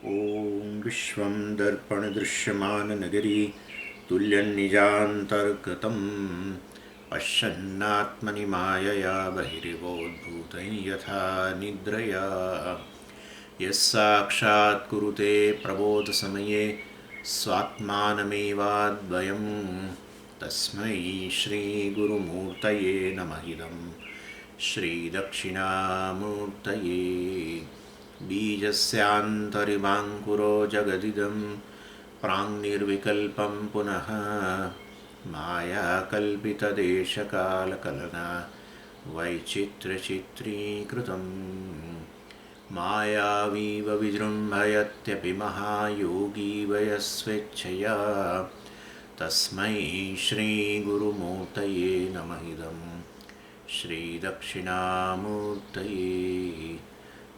ॐ विश्वं दर्पणदृश्यमाननगरी तुल्यन्निजान्तर्गतं पश्यन्नात्मनि मायया बहिरिवोद्भूतं यथा निद्रया यस्साक्षात् कुरुते प्रबोधसमये स्वात्मानमेवाद्वयं तस्मै श्रीगुरुमूर्तये नमः इदं श्रीदक्षिणामूर्तये बीजस्यान्तरिवाङ्कुरो जगदिदं प्राङ्निर्विकल्पं पुनः मायाकल्पितदेशकालकलना वैचित्र्यचित्रीकृतं मायावीव विजृम्भयत्यपि महायोगी वयस्वेच्छया तस्मै श्रीगुरुमूर्तये नमः इदं श्रीदक्षिणामूर्तये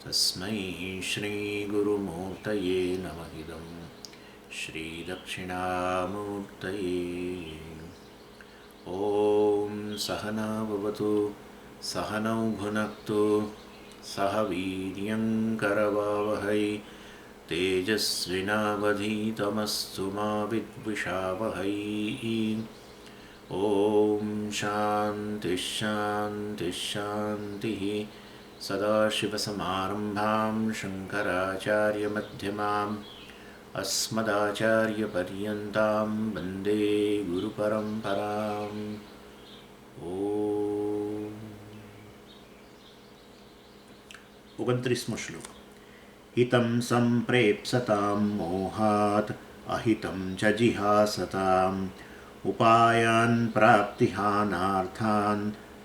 तस्मै श्रीगुरुमूर्तये नमः इदं श्रीदक्षिणामूर्तये। ॐ सहना भवतु सहनौ भुनक्तु सह वीर्यङ्करवावहै तेजस्विनावधीतमस्तु मा विद्विषावहै। ॐ शान्तिः शान्तिः शान्तिः। सदाशिवसमारम्भां शङ्कराचार्यमध्यमाम् अस्मदाचार्यपर्यन्तां वन्दे गुरुपरम्पराम्। ॐ 29मो श्लोक। हितं सम्प्रेप्सतां मोहात् अहितं च जिहासताम् उपायान् प्राप्तिहानार्थान्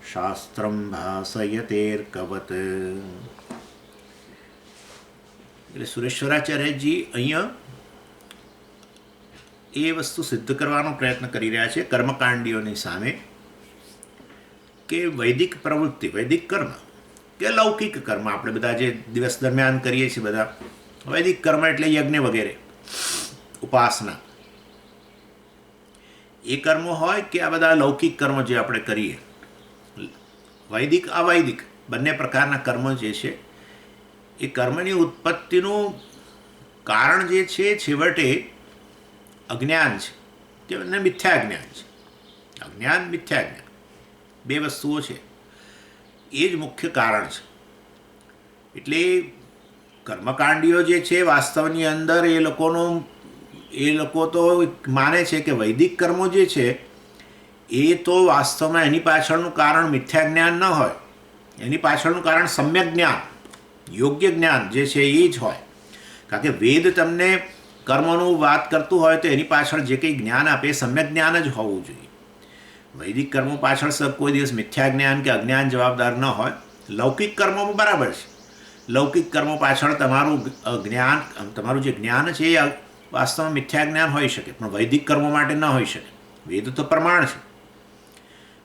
શાસ્ત્રમ ભાસયતેર્કવત। એટલે સુરેશ્વરાચાર્યજી અહીંયા એ વસ્તુ સિદ્ધ કરવાનો પ્રયત્ન કરી રહ્યા છે કર્મકાંડીઓની સામે કે વૈદિક પ્રવૃત્તિ, વૈદિક કર્મ કે લૌકિક કર્મ, આપણે બધા જે દિવસ દરમિયાન કરીએ છીએ બધા વૈદિક કર્મ એટલે યજ્ઞ વગેરે, ઉપાસના, એ કર્મો હોય કે આ બધા લૌકિક કર્મ જે આપણે કરીએ, વૈદિક અવૈદિક બંને પ્રકારના કર્મ જે છે એ કર્મની ઉત્પત્તિનું કારણ જે છે છેવટે અજ્ઞાન છે, તેમને મિથ્યા જ્ઞાન છે. અજ્ઞાન, મિથ્યા જ્ઞાન બે વસ્તુઓ છે, એ જ મુખ્ય કારણ છે. એટલે કર્મકાંડીઓ જે છે વાસ્તવની અંદર એ લોકો તો માને છે કે વૈદિક કર્મો જે છે એ તો વાસ્તવમાં એની પાછળનું કારણ મિથ્યા જ્ઞાન ન હોય, એની પાછળનું કારણ સમ્યક જ્ઞાન, યોગ્ય જ્ઞાન જે છે એ જ હોય. કારણ કે વેદ તમને કર્મોનું વાત કરતું હોય તો એની પાછળ જે કંઈ જ્ઞાન આપે એ સમ્યક જ્ઞાન જ હોવું જોઈએ. વૈદિક કર્મો પાછળ કોઈ દિવસ મિથ્યા જ્ઞાન કે અજ્ઞાન જવાબદાર ન હોય. લૌકિક કર્મોમાં બરાબર છે, લૌકિક કર્મો પાછળ તમારું જ્ઞાન, તમારું જે જ્ઞાન છે એ વાસ્તવમાં મિથ્યા જ્ઞાન હોઈ શકે, પણ વૈદિક કર્મો માટે ન હોઈ શકે. વેદ તો પ્રમાણ છે,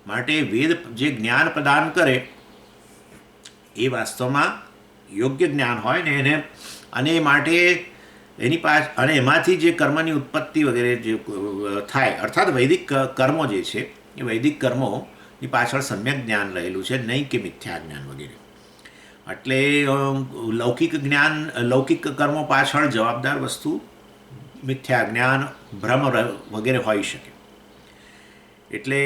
માટે વેદ જે જ્ઞાન પ્રદાન કરે એ વાસ્તવમાં યોગ્ય જ્ઞાન હોય ને એને, અને માટે એની અને એમાંથી જે કર્મની ઉત્પત્તિ વગેરે જે થાય, અર્થાત વૈદિક કર્મો જે છે એ વૈદિક કર્મોની પાછળ સમ્યક જ્ઞાન રહેલું છે, નહીં કે મિથ્યા જ્ઞાન વગેરે. એટલે લૌકિક જ્ઞાન, લૌકિક કર્મો પાછળ જવાબદાર વસ્તુ મિથ્યા જ્ઞાન, ભ્રમ વગેરે હોઈ શકે. એટલે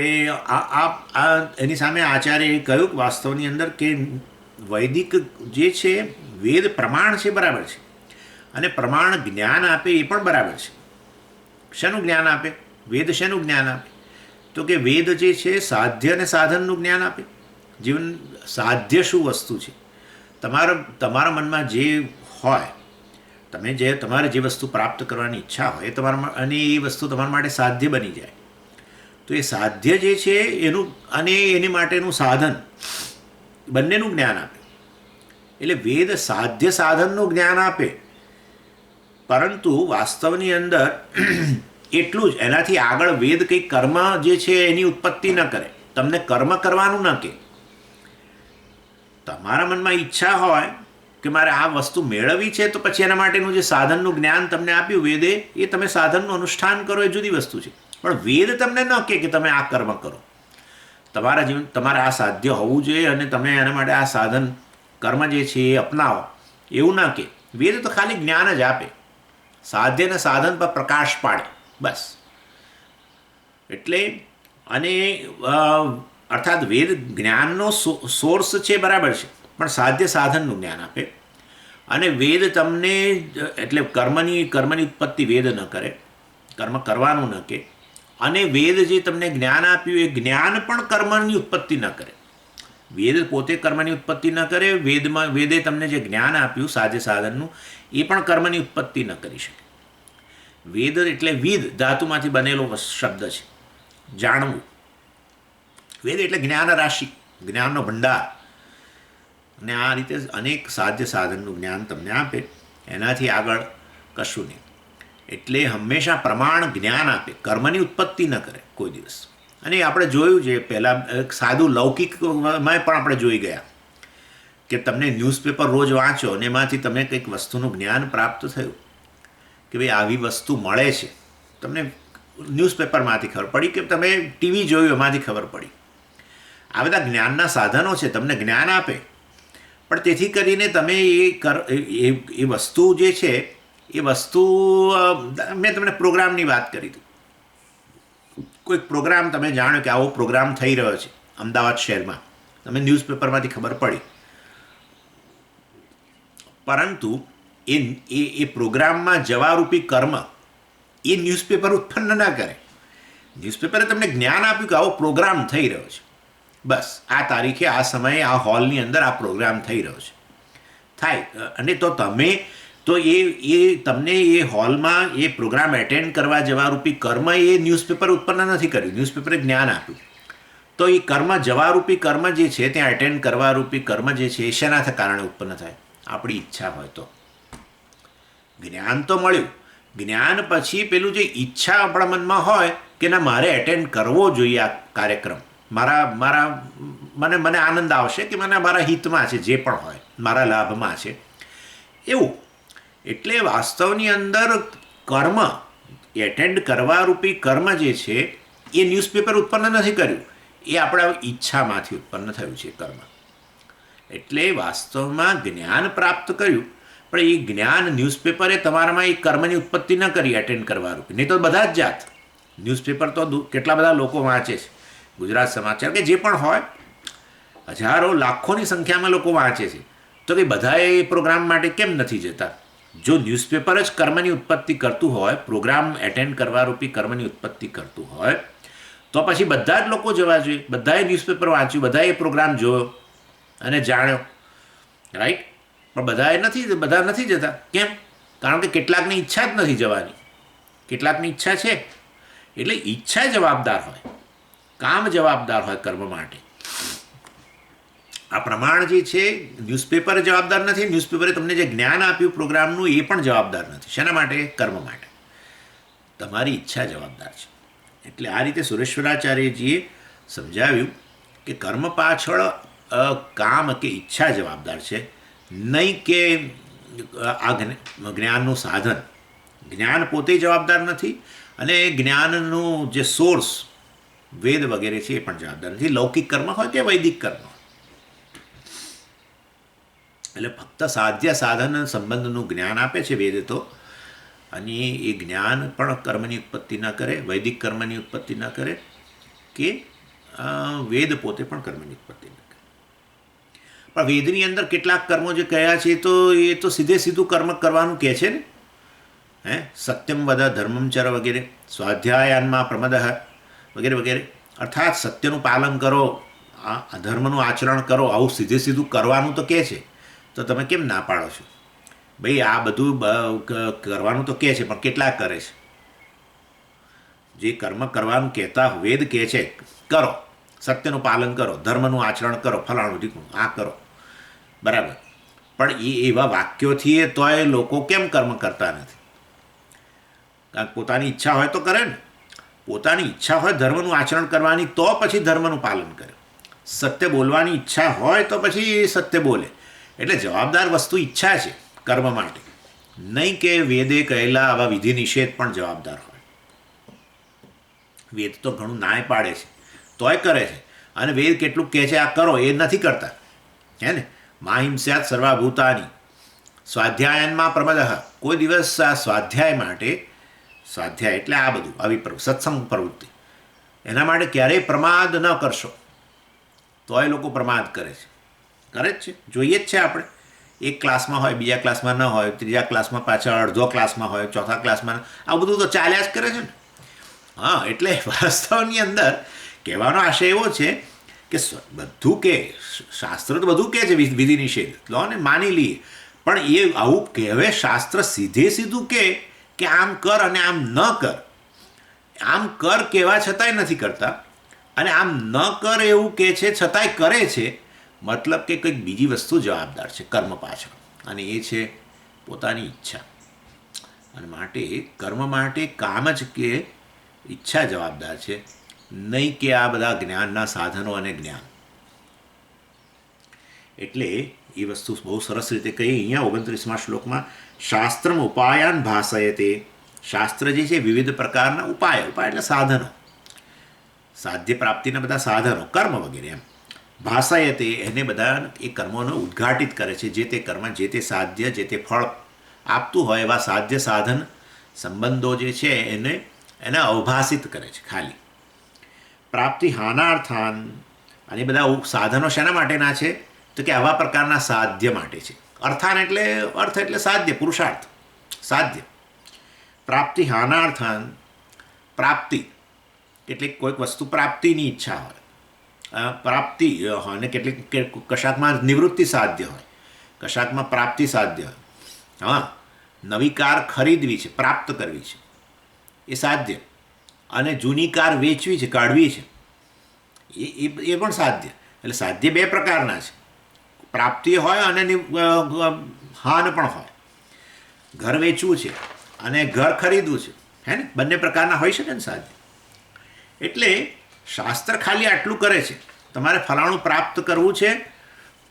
એની સામે આચાર્યએ કહ્યું કે વાસ્તવની અંદર કે વૈદિક જે છે વેદ પ્રમાણ છે, બરાબર છે, અને પ્રમાણ જ્ઞાન આપે એ પણ બરાબર છે. શેનું જ્ઞાન આપે? વેદ શેનું જ્ઞાન આપે? તો કે વેદ જે છે સાધ્ય અને સાધનનું જ્ઞાન આપે. જીવન સાધ્ય શું વસ્તુ છે, તમારા મનમાં જે હોય, તમારે જે વસ્તુ પ્રાપ્ત કરવાની ઈચ્છા હોય અને એ વસ્તુ તમારા માટે સાધ્ય બની જાય, તો એ સાધ્ય જે છે એનું અને એની માટેનું સાધન બંનેનું જ્ઞાન આપે. એટલે વેદ સાધ્ય સાધનનું જ્ઞાન આપે, પરંતુ વાસ્તવની અંદર એટલું જ, એનાથી આગળ વેદ કંઈ કર્મ જે છે એની ઉત્પત્તિ ન કરે, તમને કર્મ કરવાનું ન કહે. તમારા મનમાં ઈચ્છા હોય કે મારે આ વસ્તુ મેળવવી છે, તો પછી એના માટેનું જે સાધનનું જ્ઞાન તમને આપ્યું વેદે, એ તમે સાધનનું અનુષ્ઠાન કરો એ જુદી વસ્તુ છે. પણ વેદ તમને ન કહે કે તમે આ કર્મ કરો, તમારે આ સાધ્ય હોવું જોઈએ અને તમે એના માટે આ સાધન કર્મ જે છે એ અપનાવો, એવું ના કે. વેદ તો ખાલી જ્ઞાન જ આપે, સાધ્ય અને સાધન પર પ્રકાશ પાડે, બસ. એટલે અને અર્થાત વેદ જ્ઞાનનો સોર્સ છે, બરાબર છે, પણ સાધ્ય સાધનનું જ્ઞાન આપે. અને વેદ તમને એટલે કર્મની ઉત્પત્તિ વેદ ન કરે, કર્મ કરવાનું ન કે. અને વેદ જે તમને જ્ઞાન આપ્યું એ જ્ઞાન પણ કર્મની ઉત્પત્તિ ન કરે. વેદ પોતે કર્મની ઉત્પત્તિ ન કરે, વેદે તમને જે જ્ઞાન આપ્યું સાધ્ય સાધનનું એ પણ કર્મની ઉત્પત્તિ ન કરી શકે. વેદ એટલે વિદ ધાતુમાંથી બનેલો શબ્દ છે, જાણવું. વેદ એટલે જ્ઞાન રાશિ, જ્ઞાનનો ભંડાર. અને આ રીતે અનેક સાધ્ય સાધનનું જ્ઞાન તમને આપે, એનાથી આગળ કશું નહીં. એટલે હંમેશા પ્રમાણ જ્ઞાન આપે, કર્મની ઉત્પત્તિ ન કરે કોઈ દિવસ. અને આપણે જોયું છે પહેલાં સાદું લૌકિકમાં પણ આપણે જોઈ ગયા કે તમને ન્યૂઝપેપર રોજ વાંચો અને એમાંથી તમને કંઈક વસ્તુનું જ્ઞાન પ્રાપ્ત થયું કે ભાઈ આવી વસ્તુ મળે છે, તમને ન્યૂઝપેપરમાંથી ખબર પડી કે તમે ટીવી જોયું એમાંથી ખબર પડી. આ બધા જ્ઞાનના સાધનો છે, તમને જ્ઞાન આપે. પણ તેથી કરીને તમે એ વસ્તુ જે છે એ વસ્તુ, મેં તમને પ્રોગ્રામની વાત કરી હતી. કોઈક પ્રોગ્રામ તમે જાણ્યો કે આવો પ્રોગ્રામ થઈ રહ્યો છે અમદાવાદ શહેરમાં, તમે ન્યૂઝપેપરમાંથી ખબર પડી. પરંતુ એ પ્રોગ્રામમાં જવારૂપી કર્મ એ ન્યૂઝપેપર ઉત્પન્ન ના કરે. ન્યૂઝપેપરે તમને જ્ઞાન આપ્યું કે આવો પ્રોગ્રામ થઈ રહ્યો છે, બસ આ તારીખે આ સમયે આ હોલની અંદર આ પ્રોગ્રામ થઈ રહ્યો છે, થાય. અને તો તમે તો એ તમને એ હોલમાં એ પ્રોગ્રામ એટેન્ડ કરવા જવારૂપી કર્મ એ ન્યૂઝપેપર ઉત્પન્ન નથી કર્યું, ન્યૂઝપેપરે જ્ઞાન આપ્યું. તો એ કર્મ જવારૂપી કર્મ જે છે ત્યાં એટેન્ડ કરવારૂપી કર્મ જે છે એ શેના કારણે ઉત્પન્ન થાય? આપણી ઈચ્છા હોય તો. જ્ઞાન તો મળ્યું, જ્ઞાન પછી પેલું જે ઈચ્છા આપણા મનમાં હોય કે ના મારે એટેન્ડ કરવો જોઈએ આ કાર્યક્રમ, મને આનંદ આવશે કે મને મારા હિતમાં છે, જે પણ હોય મારા લાભમાં છે એવું. એટલે વાસ્તવની અંદર કર્મ એટેન્ડ કરવારૂપી કર્મ જે છે એ ન્યૂઝપેપર ઉત્પન્ન નથી કર્યું, એ આપણા ઈચ્છામાંથી ઉત્પન્ન થયું છે કર્મ. એટલે વાસ્તવમાં જ્ઞાન પ્રાપ્ત કર્યું, પણ એ જ્ઞાન ન્યૂઝપેપરે તમારામાં એ કર્મની ઉત્પત્તિ ન કરી એટેન્ડ કરવારૂપી. નહીં તો બધા જ જાત ન્યૂઝપેપર તો કેટલા બધા લોકો વાંચે છે, ગુજરાત સમાચાર કે જે પણ હોય, હજારો લાખોની સંખ્યામાં લોકો વાંચે છે. તો કે બધાએ એ પ્રોગ્રામ માટે કેમ નથી જતા? જો ન્યૂઝપેપર જ કર્મની ઉત્પત્તિ કરતું હોય, પ્રોગ્રામ એટેન્ડ કરવારૂપી કર્મની ઉત્પત્તિ કરતું હોય, તો પછી બધા જ લોકો જવા જોઈએ. બધાએ ન્યૂઝપેપર વાંચ્યું, બધાએ એ પ્રોગ્રામ જોયો અને જાણ્યો, રાઈટ? પણ બધા નથી જતા. કેમ? કારણ કે કેટલાકની ઈચ્છા જ નથી જવાની, કેટલાકની ઈચ્છા છે. એટલે ઈચ્છા જવાબદાર હોય, કામ જવાબદાર હોય કર્મ માટે. આ પ્રમાણ જે છે ન્યૂઝપેપર જવાબદાર નથી, ન્યૂઝપેપરે તમને જે જ્ઞાન આપ્યું પ્રોગ્રામનું એ પણ જવાબદાર નથી. શેના માટે? કર્મ માટે. તમારી ઈચ્છા જવાબદાર છે. એટલે આ રીતે સુરેશ્વરાચાર્યજીએ સમજાવ્યું કે કર્મ પાછળ કામ કે ઈચ્છા જવાબદાર છે, નહીં કે આ જ્ઞાનનું સાધન. જ્ઞાન પોતે જવાબદાર નથી અને જ્ઞાનનું જે સોર્સ વેદ વગેરે છે એ પણ જવાબદાર નથી, લૌકિક કર્મ હોય કે વૈદિક કર્મ હોય. એટલે ફક્ત સાધ્ય સાધન સંબંધનું જ્ઞાન આપે છે વેદ તો, અને એ જ્ઞાન પણ કર્મની ઉત્પત્તિ ન કરે, વૈદિક કર્મની ઉત્પત્તિ ન કરે, કે વેદ પોતે પણ કર્મની ઉત્પત્તિ ન કરે. પણ વેદની અંદર કેટલાક કર્મો જે કયા છે એ તો સીધું કર્મ કરવાનું કહે છે ને. સત્યમ વદ ધર્મમ ચર વગેરે, સ્વાધ્યાયાનમાં પ્રમદઃ વગેરે વગેરે. અર્થાત સત્યનું પાલન કરો, અધર્મનું આચરણ કરો, આવું સીધું કરવાનું તો કહે છે. તો તમે કેમ ના પાડો છો? ભાઈ આ બધું કરવાનું તો કહે છે, પણ કેટલાક કરે છે? જે કર્મ કરવાનું કહેતા વેદ કહે છે કરો, સત્યનું પાલન કરો, ધર્મનું આચરણ કરો, ફલાણું ઢીકણું આ કરો, બરાબર. પણ એ એવા વાક્યોથી તોય લોકો કેમ કર્મ કરતા નથી? કારણ પોતાની ઈચ્છા હોય તો કરે ને. પોતાની ઈચ્છા હોય ધર્મનું આચરણ કરવાની તો પછી ધર્મનું પાલન કરે. સત્ય બોલવાની ઈચ્છા હોય તો પછી સત્ય બોલે. એટલે જવાબદાર વસ્તુ ઈચ્છા છે કર્મ માટે, નહીં કે વેદે કહેલા આવા વિધિ નિષેધ પણ જવાબદાર હોય. વેદ તો ઘણું નાય પાડે છે તોય કરે છે, અને વેદ કેટલું કહે છે આ કરો એ નથી કરતા. હે ને? મા હિંસ્યાત સર્વાભૂતાની, સ્વાધ્યાયનમાં પ્રમદઃ, કોઈ દિવસ આ સ્વાધ્યાય માટે, સ્વાધ્યાય એટલે આ બધું આવી સત્સંગ પ્રવૃત્તિ, એના માટે ક્યારેય પ્રમાદ ન કરશો. તો એ લોકો પ્રમાદ કરે જ છે, જોઈએ જ છે આપણે. એક ક્લાસમાં હોય, બીજા ક્લાસમાં ન હોય, ત્રીજા ક્લાસમાં પાછળ અડધો ક્લાસમાં હોય, ચોથા ક્લાસમાં, આ બધું તો ચાલ્યા જ કરે છે ને. હા, એટલે વાસ્તવની અંદર કહેવાનો આશય એવો છે કે બધું કે શાસ્ત્ર તો બધું કહે છે વિધિ નિષેધ, લો ને માની લઈએ, પણ એ આવું કહેવે શાસ્ત્ર સીધું કે આમ કર અને આમ ન કર. આમ કર કહેવા છતાંય નથી કરતા, અને આમ ન કર એવું કહે છે છતાંય કરે છે. મતલબ કે કંઈક બીજી વસ્તુ જવાબદાર છે કર્મ પાછળ, અને એ છે પોતાની ઈચ્છા. અને માટે કર્મ માટે કામ જ કે ઈચ્છા જવાબદાર છે, નહીં કે આ બધા જ્ઞાનના સાધનો અને જ્ઞાન. એટલે એ વસ્તુ બહુ સરસ રીતે કહી અહીંયા 29મા શ્લોકમાં, શાસ્ત્રમ ઉપાયાન ભાષયતે. શાસ્ત્ર જે છે વિવિધ પ્રકારના ઉપાય એટલે સાધનો, સાધ્ય પ્રાપ્તિના બધા સાધનો, કર્મ વગેરે એમ. ભાષાયતે એને બધા એ કર્મોને ઉદ્ઘાટિત કરે છે, જે તે કર્મ જે તે સાધ્ય જે તે ફળ આપતું હોય એવા સાધ્ય સાધન સંબંધો જે છે એને અવભાષિત કરે છે ખાલી. પ્રાપ્તિ હાનાર્થાન, અને બધા સાધનો શેના માટેના છે તો કે આવા પ્રકારના સાધ્ય માટે છે. અર્થાન એટલે અર્થ એટલે સાધ્ય, પુરુષાર્થ, સાધ્ય. પ્રાપ્તિ હાનાર્થાન, પ્રાપ્તિ કેટલીક કોઈક વસ્તુ પ્રાપ્તિની ઈચ્છા હોય, પ્રાપ્તિ અને કેટલીક કશાકમાં નિવૃત્તિ સાધ્ય હોય, કશાકમાં પ્રાપ્તિ સાધ્ય હોય. હા, નવી કાર ખરીદવી છે, પ્રાપ્ત કરવી છે, એ સાધ્ય. અને જૂની કાર વેચવી છે, કાઢવી છે, એ પણ સાધ્ય. એટલે સાધ્ય બે પ્રકારના છે, પ્રાપ્તિ હોય અને હાન પણ હોય. ઘર વેચવું છે અને ઘર ખરીદવું છે, હે ને, બંને પ્રકારના હોઈ શકે ને સાધ્ય. એટલે શાસ્ત્ર ખાલી આટલું કરે છે, તમારે ફલાણું પ્રાપ્ત કરવું છે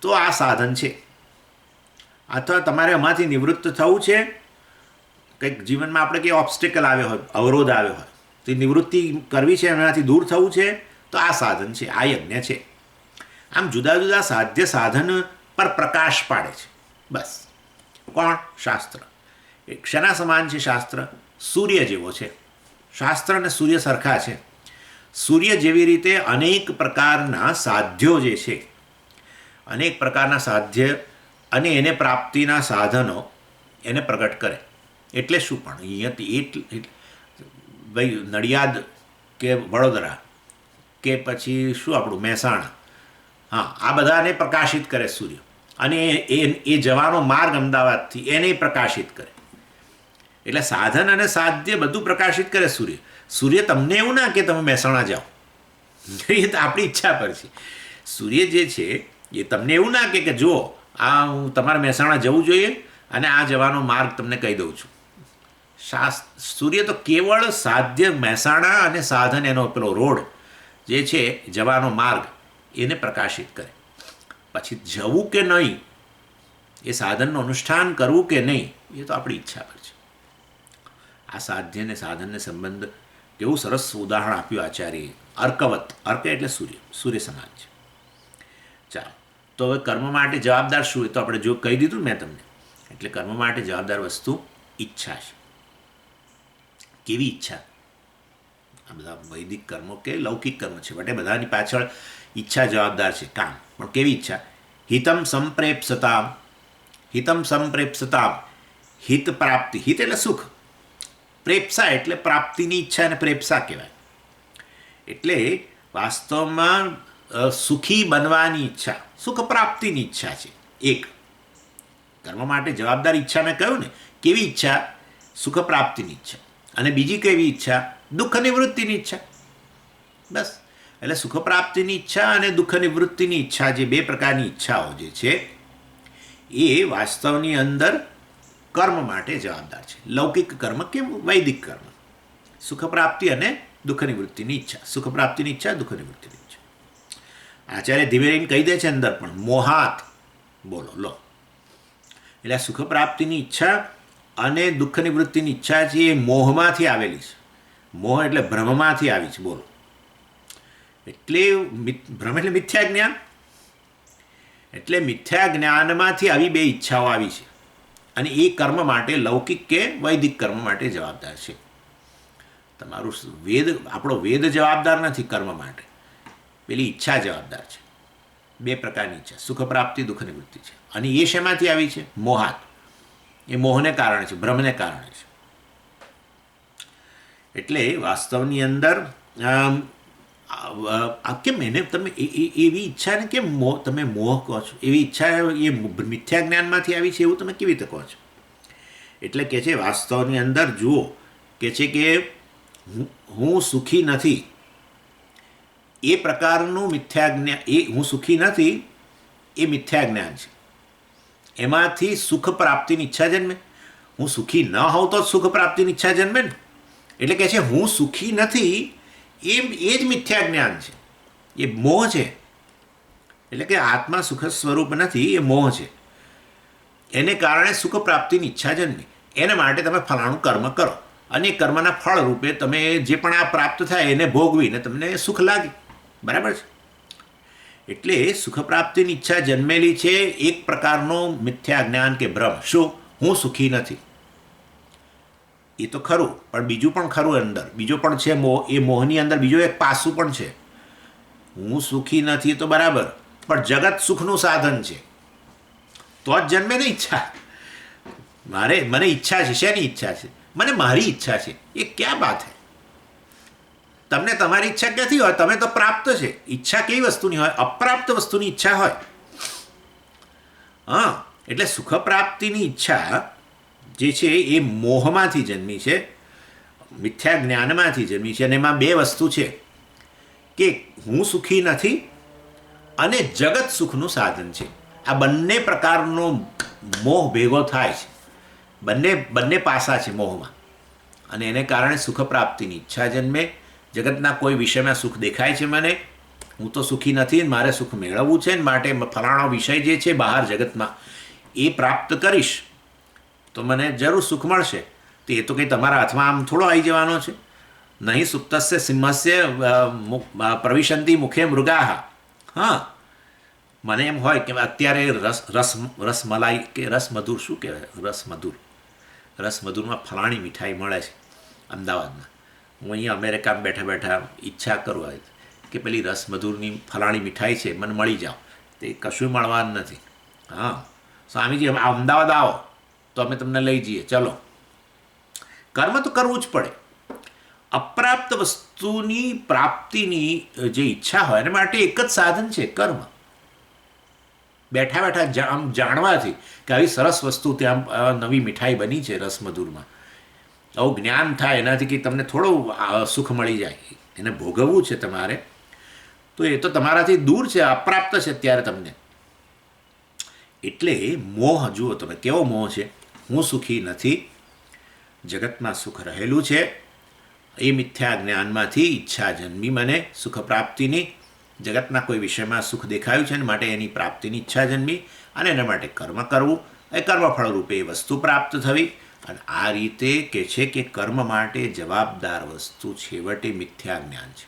તો આ સાધન છે, અથવા તમારે એમાંથી નિવૃત્ત થવું છે, કંઈક જીવનમાં આપણે કંઈ ઓબ્સ્ટેકલ આવ્યો હોય, અવરોધ આવ્યો હોય, તો નિવૃત્તિ કરવી છે, એનાથી દૂર થવું છે, તો આ સાધન છે, આ યજ્ઞ છે. આમ જુદા જુદા સાધ્ય સાધન પર પ્રકાશ પાડે છે. બસ. કોણ? શાસ્ત્ર. શેના સમાન છે શાસ્ત્ર? સૂર્ય જેવો છે. શાસ્ત્ર અને સૂર્ય સરખા છે. સૂર્ય જેવી રીતે અનેક પ્રકારના સાધ્યો જે છે, અનેક પ્રકારના સાધ્ય અને એને પ્રાપ્તિના સાધનો એને પ્રગટ કરે. એટલે શું? પણ અહીંયાથી ભાઈ નડિયાદ કે વડોદરા કે પછી શું આપણું મહેસાણા, હા, આ બધાને પ્રકાશિત કરે સૂર્ય. અને એ જવાનો માર્ગ અમદાવાદથી એને પ્રકાશિત કરે. એટલે સાધન અને સાધ્ય બધું પ્રકાશિત કરે સૂર્ય. સૂર્ય તમને એવું ના કે તમે મહેસાણા જાઓ, એ તો આપણી ઈચ્છા પર છે. સૂર્ય જે છે એ તમને એવું ના કે જુઓ આ હું તમારે મહેસાણા જવું જોઈએ અને આ જવાનો માર્ગ તમને કહી દઉં છું. સૂર્ય તો કેવળ સાધ્ય, મહેસાણા અને સાધન, એનો પેલો રોડ જે છે જવાનો માર્ગ, એને પ્રકાશિત કરે. પછી જવું કે નહીં, એ સાધનનું અનુષ્ઠાન કરવું કે નહીં, એ તો આપણી ઈચ્છા પર છે. આ સાધ્ય અને સાધનને સંબંધ કેવું સરસ ઉદાહરણ આપ્યું આચાર્યએ. અર્કવત, અર્ક એટલે સૂર્ય, સૂર્ય સમાન છે. ચાલો, તો હવે કર્મ માટે જવાબદાર શું? એ તો આપણે જો કહી દીધું મેં તમને. એટલે કર્મ માટે જવાબદાર વસ્તુ ઈચ્છા છે. કેવી ઈચ્છા? આ બધા વૈદિક કર્મો કે લૌકિક કર્મ છે, બટે બધાની પાછળ ઈચ્છા જવાબદાર છે, કામ. પણ કેવી ઈચ્છા? હિતમ સંપ્રેપ્સતામ. હિતમ સંપ્રેપ્સતામ, હિત પ્રાપ્તિ. હિત એટલે સુખ, પ્રેપ્સા એટલે પ્રાપ્તિની ઈચ્છા, અને પ્રેપ્સા કહેવાય. એટલે વાસ્તવમાં સુખી બનવાની ઈચ્છા, સુખ પ્રાપ્તિની ઈચ્છા છે એક. કર્મ માટે જવાબદાર ઈચ્છા મેં કહ્યું ને, કેવી ઈચ્છા? સુખ પ્રાપ્તિની ઈચ્છા. અને બીજી કેવી ઈચ્છા? દુઃખ નિવૃત્તિની ઈચ્છા. બસ. એટલે સુખ પ્રાપ્તિની ઈચ્છા અને દુઃખ નિવૃત્તિની ઈચ્છા, જે બે પ્રકારની ઈચ્છાઓ જે છે એ વાસ્તવની અંદર કર્મ માટે જવાબદાર છે. લૌકિક કર્મ કે વૈદિક કર્મ. સુખ પ્રાપ્તિ અને દુઃખ નિવૃત્તિની ઈચ્છા. સુખ પ્રાપ્તિની ઈચ્છા, દુઃખ નિવૃત્તિની ઈચ્છા. આચાર્ય ધીમે રહીને કહી દે છે અંદર પણ, મોહાત. બોલો લો. એટલે સુખ પ્રાપ્તિની ઈચ્છા અને દુઃખ નિવૃત્તિની ઈચ્છા છે એ મોહમાંથી આવેલી છે. મોહ એટલે ભ્રમમાંથી આવી છે. બોલો. એટલે ભ્રમ એટલે મિથ્યા જ્ઞાન. એટલે મિથ્યા જ્ઞાનમાંથી આવી બે ઈચ્છાઓ આવી છે. અને એ કર્મ માટે લૌકિક કે વૈદિક કર્મ માટે જવાબદાર છે. તમારું આપણો વેદ જવાબદાર નથી કર્મ માટે, પેલી ઈચ્છા જવાબદાર છે. 2 પ્રકારની ઈચ્છા, સુખ પ્રાપ્તિ, દુઃખ નિવૃત્તિ છે. અને એ શેમાંથી આવી છે? મોહાત. એ મોહને કારણે છે, ભ્રમને કારણે છે. એટલે વાસ્તવની અંદર કેમ એને તમે એવી ઈચ્છાને કેમ તમે મોહ કહો છો? એવી ઈચ્છા એ મિથ્યા જ્ઞાનમાંથી આવી છે એવું તમે કેવી રીતે કહો છો? એટલે કે છે વાસ્તવની અંદર જુઓ કે છે કે હું સુખી નથી, એ પ્રકારનું મિથ્યા જ્ઞાન, એ હું સુખી નથી એ મિથ્યા જ્ઞાન છે. એમાંથી સુખ પ્રાપ્તિની ઈચ્છા જન્મે. હું સુખી ન હોઉં તો સુખ પ્રાપ્તિની ઈચ્છા જન્મે ને. એટલે કે છે હું સુખી નથી એ જ મિથ્યા જ્ઞાન છે, એ મોહ છે. એટલે કે આત્મા સુખ સ્વરૂપ નથી, એ મોહ છે. એને કારણે સુખ પ્રાપ્તિની ઈચ્છા જન્મી. એના માટે તમે ફલાણું કર્મ કરો અને એ કર્મના ફળ રૂપે તમે જે પણ આ પ્રાપ્ત થાય એને ભોગવીને તમને સુખ લાગે. બરાબર છે? એટલે સુખ પ્રાપ્તિની ઈચ્છા જન્મેલી છે એક પ્રકારનો મિથ્યા જ્ઞાન કે ભ્રમ. શું? હું સુખી નથી. એ તો ખરું, પણ બીજું પણ ખરું અંદર, બીજો પણ છે મોહ. એ મોહની અંદર બીજો એક પાસું પણ છે. હું સુખી નથી તો બરાબર, પણ જગત સુખનું સાધન છે તો જ જન્મે ને ઈચ્છા. મને ઈચ્છા છે. શેની ઈચ્છા છે? મને મારી ઈચ્છા છે. એ ક્યાં બાત હે? તમને તમારી ઈચ્છા ક્યાંથી હોય? તમે તો પ્રાપ્ત છે. ઈચ્છા કેવી વસ્તુની હોય? અપ્રાપ્ત વસ્તુની ઈચ્છા હોય. હા, એટલે સુખ પ્રાપ્તિની ઈચ્છા જે છે એ મોહમાંથી જન્મી છે, મિથ્યા જ્ઞાનમાંથી જન્મી છે. અને એમાં 2 વસ્તુ છે કે હું સુખી નથી અને જગત સુખનું સાધન છે. આ બંને પ્રકારનો મોહ ભેગો થાય છે. બંને પાસા છે મોહમાં, અને એને કારણે સુખ પ્રાપ્તિની ઈચ્છા જન્મે. જગતના કોઈ વિષયમાં સુખ દેખાય છે મને, હું તો સુખી નથી, મારે સુખ મેળવવું છે, માટે ફલાણો વિષય જે છે બહાર જગતમાં એ પ્રાપ્ત કરીશ તો મને જરૂર સુખ મળશે. તો એ તો કંઈ તમારા હાથમાં આમ થોડો આવી જવાનો છે. નહીં સુપ્તસ્ય સિંહસ્ય પ્રવિશંતિ મુખે મૃગાહ. હા, મને એમ હોય કે અત્યારે રસમલાઈ કે રસમધુર, શું કહેવાય, રસમધુરમાં ફલાણી મીઠાઈ મળે છે અમદાવાદમાં. હું અહીંયા અમેરિકામાં બેઠા બેઠા ઈચ્છા કરું કે પેલી રસમધુરની ફલાણી મીઠાઈ છે, મને મળી જાઓ. તે કશું મળવાનું નથી. હા, સ્વામીજી અમદાવાદ આવો તો અમે તમને લઈ જઈએ, ચલો. કર્મ તો કરવું જ પડે. અપ્રાપ્ત વસ્તુની પ્રાપ્તિની જે ઈચ્છા હોય એના માટે એક જ સાધન છે, કર્મ. બેઠા બેઠા આમ જાણવાથી કે આવી સરસ વસ્તુ ત્યાં નવી મીઠાઈ બની છે રસમધુરમાં, આવું જ્ઞાન થાય એનાથી કે તમને થોડું સુખ મળી જાય, એને ભોગવવું છે તમારે, તો એ તો તમારાથી દૂર છે, અપ્રાપ્ત છે ત્યારે તમને. એટલે મોહ જુઓ તમે કેવો મોહ છે. હું સુખી નથી, જગતમાં સુખ રહેલું છે, એ મિથ્યા જ્ઞાનમાંથી ઈચ્છા જન્મી મને સુખ પ્રાપ્તિની. જગતના કોઈ વિષયમાં સુખ દેખાયું છે અને માટે એની પ્રાપ્તિની ઈચ્છા જન્મી, અને એના માટે કર્મ કરવું, એ કર્મફળ રૂપે એ વસ્તુ પ્રાપ્ત થવી. અને આ રીતે કે છે કે કર્મ માટે જવાબદાર વસ્તુ છેવટે મિથ્યા જ્ઞાન છે.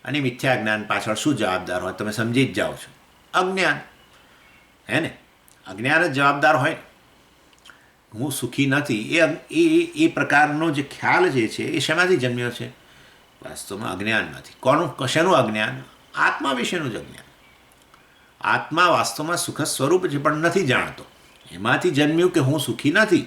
અને મિથ્યા જ્ઞાન પાછળ શું જવાબદાર હોય તમે સમજી જ જાઓ છો? અજ્ઞાન. હે ને? અજ્ઞાન જ જવાબદાર હોય. હું સુખી નથી એ પ્રકારનો જે ખ્યાલ જે છે એ શેમાંથી જન્મ્યો છે? વાસ્તવમાં અજ્ઞાનમાંથી. શેનું અજ્ઞાન? આત્મા વિશેનું જ અજ્ઞાન. આત્મા વાસ્તવમાં સુખ સ્વરૂપ છે પણ નથી જાણતો. એમાંથી જન્મ્યું કે હું સુખી નથી.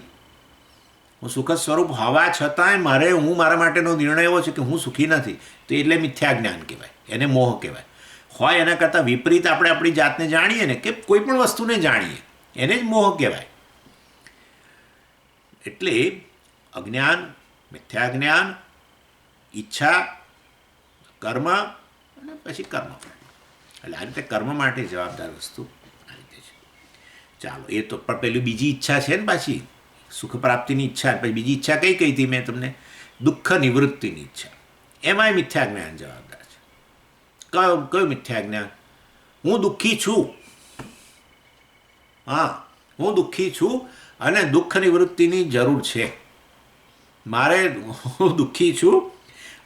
હું સુખ સ્વરૂપ હોવા છતાંય હું મારા માટેનો નિર્ણય એવો છે કે હું સુખી નથી. તો એટલે મિથ્યા જ્ઞાન કહેવાય, એને મોહ કહેવાય. હોય એના કરતાં વિપરીત આપણે આપણી જાતને જાણીએ ને, કે કોઈ પણ વસ્તુને જાણીએ, એને જ મોહ કહેવાય. એટલે અજ્ઞાન, મિથ્યા જ્ઞાન, ઈચ્છા, કર્મ અને પછી કર્મફળ. એટલે આ રીતે કર્મ માટે જવાબદાર વસ્તુ આ રીતે છે. ચાલો, એ તો પણ પેલી બીજી ઈચ્છા છે ને પાછી, સુખ પ્રાપ્તિની ઈચ્છા. પછી બીજી ઈચ્છા કઈ કઈ હતી મેં તમને? દુઃખ નિવૃત્તિની ઈચ્છા. એમાંય મિથ્યા જ્ઞાન જવાબદાર છે. કયું મિથ્યા જ્ઞાન? હું દુઃખી છું. હા, હું દુઃખી છું અને દુઃખ નિવૃત્તિની જરૂર છે મારે. હું દુઃખી છું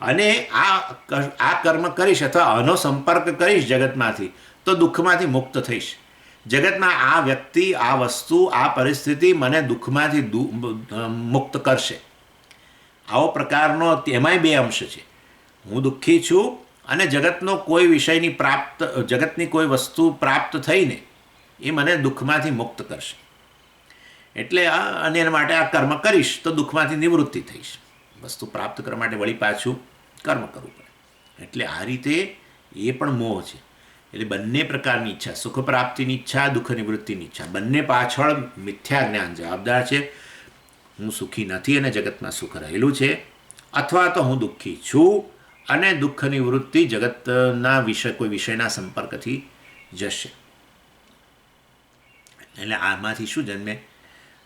અને આ કર્મ કરીશ અથવા આનો સંપર્ક કરીશ જગતમાંથી તો દુઃખમાંથી મુક્ત થઈશ. જગતમાં આ વ્યક્તિ, આ વસ્તુ, આ પરિસ્થિતિ મને દુઃખમાંથી મુક્ત કરશે. આવો પ્રકારનો એમાંય બે અંશ છે. હું દુઃખી છું અને જગતનો કોઈ વિષયની જગતની કોઈ વસ્તુ પ્રાપ્ત થઈને એ મને દુઃખમાંથી મુક્ત કરશે. એટલે અને એના માટે આ કર્મ કરીશ તો દુઃખમાંથી નિવૃત્તિ થઈશ. વસ્તુ પ્રાપ્ત કરવા માટે વળી પાછું કર્મ કરવું પડે. એટલે આ રીતે એ પણ મોહ છે. એટલે બંને પ્રકારની ઈચ્છા, સુખ પ્રાપ્તિની ઈચ્છા, દુઃખ નિવૃત્તિની ઈચ્છા, બંને પાછળ મિથ્યા જ્ઞાન જવાબદાર છે. હું સુખી નથી અને જગતમાં સુખ રહેલું છે, અથવા તો હું દુઃખી છું અને દુઃખ નિવૃત્તિ જગતના કોઈ વિષયના સંપર્કથી જશે. એટલે આમાંથી શું જન્મે?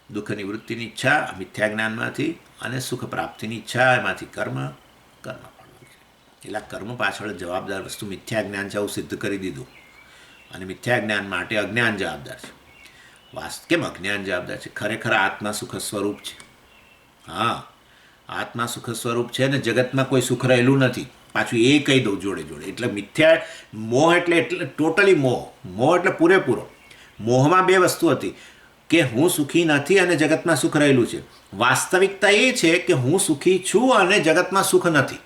દુઃખ નિવૃત્તિની ઈચ્છા મિથ્યા જ્ઞાનમાંથી અને સુખ પ્રાપ્તિની ઈચ્છા એમાંથી કર્મ એટલે કર્મ પાછળ જવાબદાર વસ્તુ મિથ્યા જ્ઞાન છે, આવું સિદ્ધ કરી દીધું. અને મિથ્યા જ્ઞાન માટે અજ્ઞાન જવાબદાર છે. કેમ અજ્ઞાન જવાબદાર છે? ખરેખર આત્મા સુખ સ્વરૂપ છે. હા, આત્મા સુખ સ્વરૂપ છે ને જગતમાં કોઈ સુખ રહેલું નથી. પાછું એ કહી દઉં જોડે જોડે. એટલે મિથ્યા મોહ એટલે ટોટલી મોહ. મોહ એટલે પૂરેપૂરો. મોહમાં બે વસ્તુ હતી કે હું સુખી નથી અને જગતમાં સુખ રહેલું છે. વાસ્તવિકતા એ છે કે હું સુખી છું અને જગતમાં સુખ નથી.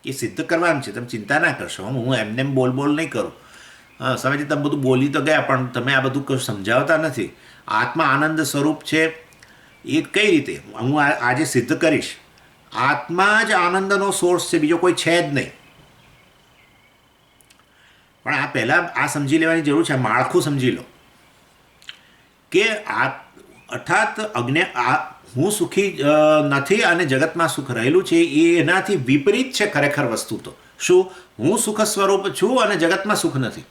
એ સિદ્ધ કરવાનું છે. તમે ચિંતા ના કરશો. હું એમને બોલ નહીં કરું. હા, સમયથી તમે બધું બોલી તો ગયા પણ તમે આ બધું સમજાવતા નથી. આત્મા આનંદ સ્વરૂપ છે. એ કઈ રીતે હું આજે સિદ્ધ કરીશ? આત્મા જ આનંદનો સોર્સ છે, બીજો કોઈ છે જ નહીં. પણ આ પહેલાં આ સમજી લેવાની જરૂર છે. માળખું સમજી લો કે અર્થાત હું સુખી નથી અને જગતમાં સુખ રહેલું છે એ એનાથી વિપરીત છે ખરેખર વસ્તુ. તો શું? હું સુખ સ્વરૂપ છું અને જગતમાં સુખ નથી.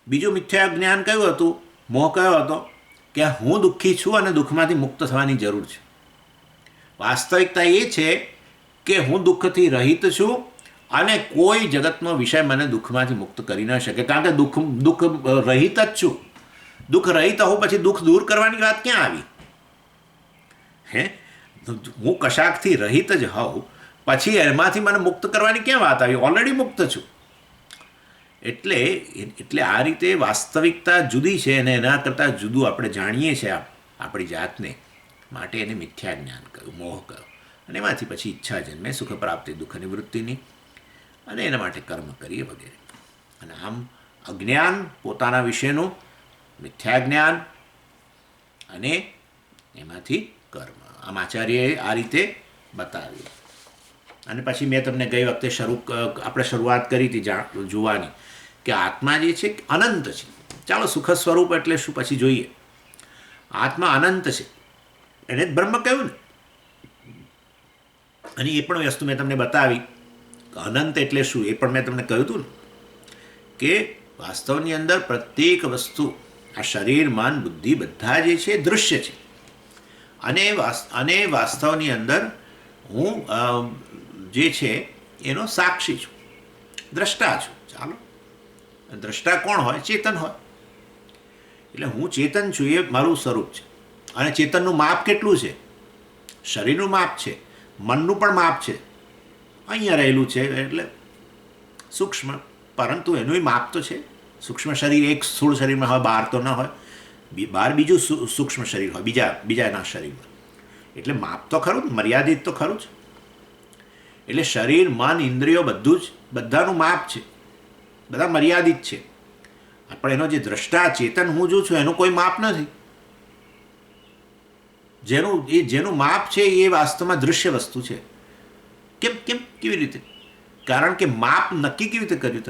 બીજું મિથ્યા જ્ઞાન કયું હતું? મોહ કયો હતો? કે હું દુઃખી છું અને દુઃખમાંથી મુક્ત થવાની જરૂર છે. વાસ્તવિકતા એ છે કે હું દુઃખથી રહિત છું અને કોઈ જગતનો વિષય મને દુઃખમાંથી મુક્ત કરી ન શકે. કારણ કે દુઃખ રહિત જ છું. દુઃખ રહિત હોઉં પછી દુઃખ દૂર કરવાની વાત ક્યાં આવી? હું કશાકથી રહિત જ હોઉં પછી એમાંથી મને મુક્ત કરવાની ક્યાં વાત આવી? ઓલરેડી મુક્ત છું. એટલે આ રીતે વાસ્તવિકતા જુદી છે અને એના કરતાં જુદું આપણે જાણીએ છીએ આપણી જાતને. માટે એને મિથ્યા જ્ઞાન કહ્યું, મોહ કહ્યું. અને એમાંથી પછી ઈચ્છા જન્મે સુખ પ્રાપ્તિ દુઃખ નિવૃત્તિની, અને એના માટે કર્મ કરીએ વગેરે. અને આમ અજ્ઞાન પોતાના વિશેનું, મિથ્યા જ્ઞાન અને એમાંથી કર્મ. આમ આચાર્યએ આ રીતે બતાવ્યું. અને પછી મેં તમને ગઈ વખતે આપણે શરૂઆત કરી હતી જોવાની કે આત્મા જે છે અનંત છે. ચાલો સુખ સ્વરૂપ એટલે શું પછી જોઈએ. આત્મા અનંત છે, એને જ બ્રહ્મ કહ્યું ને. અને એ પણ વસ્તુ મેં તમને બતાવી. અનંત એટલે શું એ પણ મેં તમને કહ્યું હતું ને કે વાસ્તવની અંદર પ્રત્યેક વસ્તુ, આ શરીર મન બુદ્ધિ બધા જે છે દૃશ્ય છે. અને વાસ્તવની અંદર હું જે છે એનો સાક્ષી છું, દ્રષ્ટા છું. ચાલો, દ્રષ્ટા કોણ હોય? ચેતન હોય. એટલે હું ચેતન છું, એ મારું સ્વરૂપ છે. અને ચેતનનું માપ કેટલું છે? શરીરનું માપ છે, મનનું પણ માપ છે. અહીંયા રહેલું છે એટલે સૂક્ષ્મ, પરંતુ એનું માપ તો છે. સૂક્ષ્મ શરીર એક સ્થૂળ શરીરમાં હોય, બહાર તો ન હોય. બહાર બીજું સૂક્ષ્મ શરીર હોય બીજાના શરીરમાં. એટલે માપ તો ખરું જ, મર્યાદિત તો ખરું જ. એટલે શરીર મન ઇન્દ્રિયો બધાનું માપ છે, બધા મર્યાદિત છે. પણ એનો જે દ્રષ્ટા ચેતન હું જો છું એનું કોઈ માપ નથી. જેનું માપ છે એ વાસ્તવમાં દૃશ્ય વસ્તુ છે. કેવી રીતે? કારણ કે માપ નક્કી કેવી રીતે કર્યું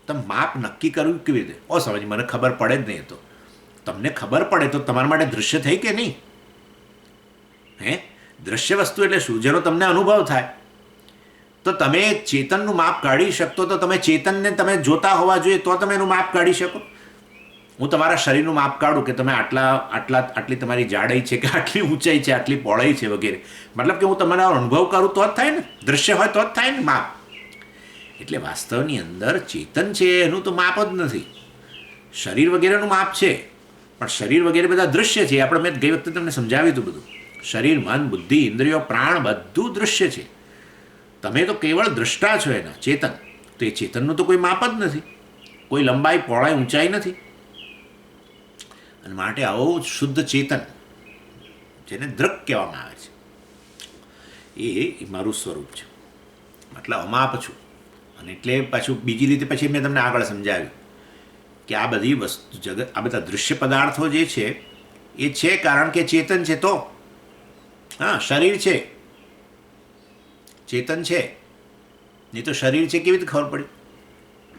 તમે માપ નક્કી કર્યું કેવી રીતે? સમજ, મને ખબર પડે જ નહીં. તો તમને ખબર પડે તો તમારા માટે દૃશ્ય થઈ કે નહીં? દ્રશ્ય વસ્તુ એટલે શું? જેનો તમને અનુભવ થાય. તો તમે ચેતનનું માપ કાઢી શકતો તો તમે ચેતનને તમે જોતા હોવા જોઈએ તો તમે એનું માપ કાઢી શકો. હું તમારા શરીરનું માપ કાઢું કે તમે આટલી તમારી જાડાઈ છે કે આટલી ઊંચાઈ છે, આટલી પહોળાઈ છે વગેરે. મતલબ કે હું તમારો અનુભવ કરું તો જ થાય ને, દૃશ્ય હોય તો જ થાય ને માપ. એટલે વાસ્તવની અંદર ચેતન છે એનું તો માપ જ નથી. શરીર વગેરેનું માપ છે, પણ શરીર વગેરે બધા દૃશ્ય છે. મેં ગઈ વખતે તમને સમજાવ્યું હતું બધું. શરીર મન બુદ્ધિ ઇન્દ્રિયો પ્રાણ બધું દૃશ્ય છે. તમે તો કેવળ દ્રષ્ટા છો એના, ચેતન. તો એ ચેતનનું તો કોઈ માપ જ નથી, કોઈ લંબાઈ પહોળાઈ ઊંચાઈ નથી. અને માટે આવો શુદ્ધ ચેતન, જેને દ્રક કહેવામાં આવે છે, એ મારું સ્વરૂપ છે, એટલે અમાપ છું. અને એટલે પાછું બીજી રીતે પછી મેં તમને આગળ સમજાવ્યું કે આ બધી વસ્તુ જગત, આ બધા દૃશ્ય પદાર્થો જે છે એ છે કારણ કે ચેતન છે. તો હા, શરીર છે, ચેતન છે, નહીં તો શરીર છે કેવી રીતે ખબર પડી?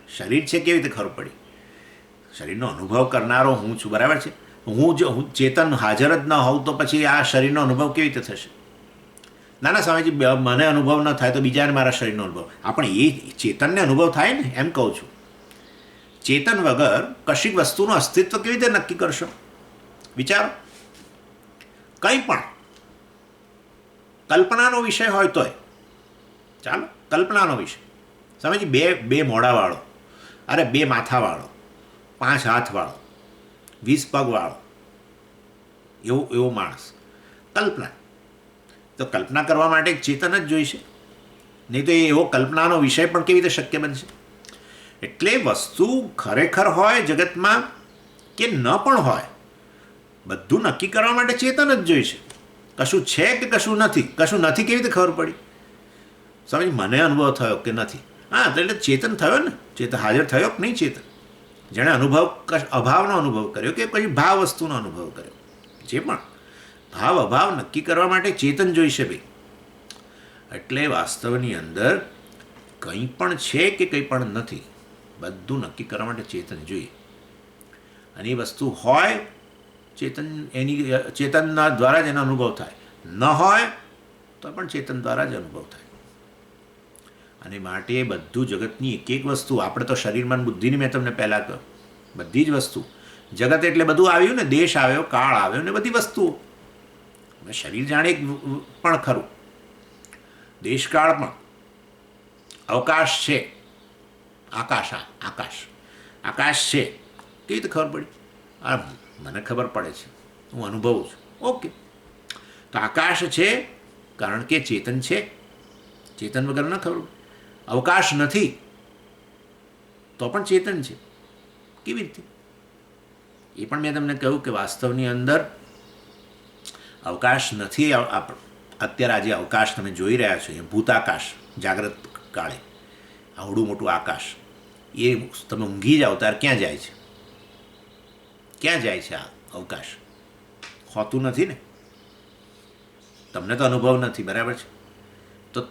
શરીર છે કેવી રીતે ખબર પડી? શરીરનો અનુભવ કરનારો હું છું, બરાબર છે. હું ચેતન હાજર જ ન હોઉં તો પછી આ શરીરનો અનુભવ કેવી રીતે થશે? ના ના સ્વામીજી, મને અનુભવ ન થાય તો બીજાને મારા શરીરનો અનુભવ. આપણે એ ચેતનને અનુભવ થાય ને, એમ કહું છું. ચેતન વગર કશીક વસ્તુનું અસ્તિત્વ કેવી રીતે નક્કી કરશો? વિચારો. કંઈ પણ કલ્પનાનો વિષય હોય તોય ચાલો, કલ્પનાનો વિષય. સ્વામીજી, બે મોઢાવાળો, અરે 2 માથાવાળો, 5 હાથવાળો, 20 પગવાળો, એવો માણસ, કલ્પના. તો કલ્પના કરવા માટે ચેતન જ જોઈશે, નહીં તો એવો કલ્પનાનો વિષય પણ કેવી રીતે શક્ય બનશે? એટલે વસ્તુ ખરેખર હોય જગતમાં કે ન પણ હોય, બધું નક્કી કરવા માટે ચેતન જ જોઈશે. કશું છે કે કશું નથી, કશું નથી કેવી રીતે ખબર પડી? સમજ, મને અનુભવ થયો કે નથી? હા, એટલે ચેતન થયો ને, ચેતન હાજર થયો કે નહીં? ચેતન જેણે અભાવનો અનુભવ કર્યો કે પછી ભાવ વસ્તુનો અનુભવ કર્યો, જે પણ ભાવ અભાવ નક્કી કરવા માટે ચેતન જોઈશે ભાઈ. એટલે વાસ્તવની અંદર કંઈ પણ છે કે કંઈ પણ નથી, બધું નક્કી કરવા માટે ચેતન જોઈએ. અને એ વસ્તુ હોય, ચેતનના દ્વારા જ એનો અનુભવ થાય, ન હોય તો પણ ચેતન દ્વારા જ અનુભવ થાય. અને માટે બધું જગતની એક એક વસ્તુ, આપણે તો શરીરમાં બુદ્ધિની મેં તમને પહેલાં કહ્યું, બધી જ વસ્તુ જગત એટલે બધું આવ્યું ને, દેશ આવ્યો, કાળ આવ્યો ને બધી વસ્તુઓ. શરીર જાણે પણ ખરું, દેશકાળ પણ, અવકાશ છે, આકાશ છે. કેવી રીતે ખબર પડી? આ મને ખબર પડે છે, હું અનુભવું છું. ઓકે, તો આકાશ છે કારણ કે ચેતન છે, ચેતન વગર ન ખબર. અવકાશ નથી તો પણ ચેતન છે. કેવી રીતે? એ પણ મેં તમને કહ્યું કે વાસ્તવની અંદર અવકાશ નથી. અત્યારે આજે અવકાશ તમે જોઈ રહ્યા છો, એ ભૂતાકાશ, જાગ્રત કાળે આવડું મોટું આકાશ, એ તમે ઊંઘી જાઓ ત્યારે ક્યાં જાય છે? ક્યાં જાય છે આ અવકાશ? હોતું નથી ને, તમને તો અનુભવ નથી, બરાબર છે. તો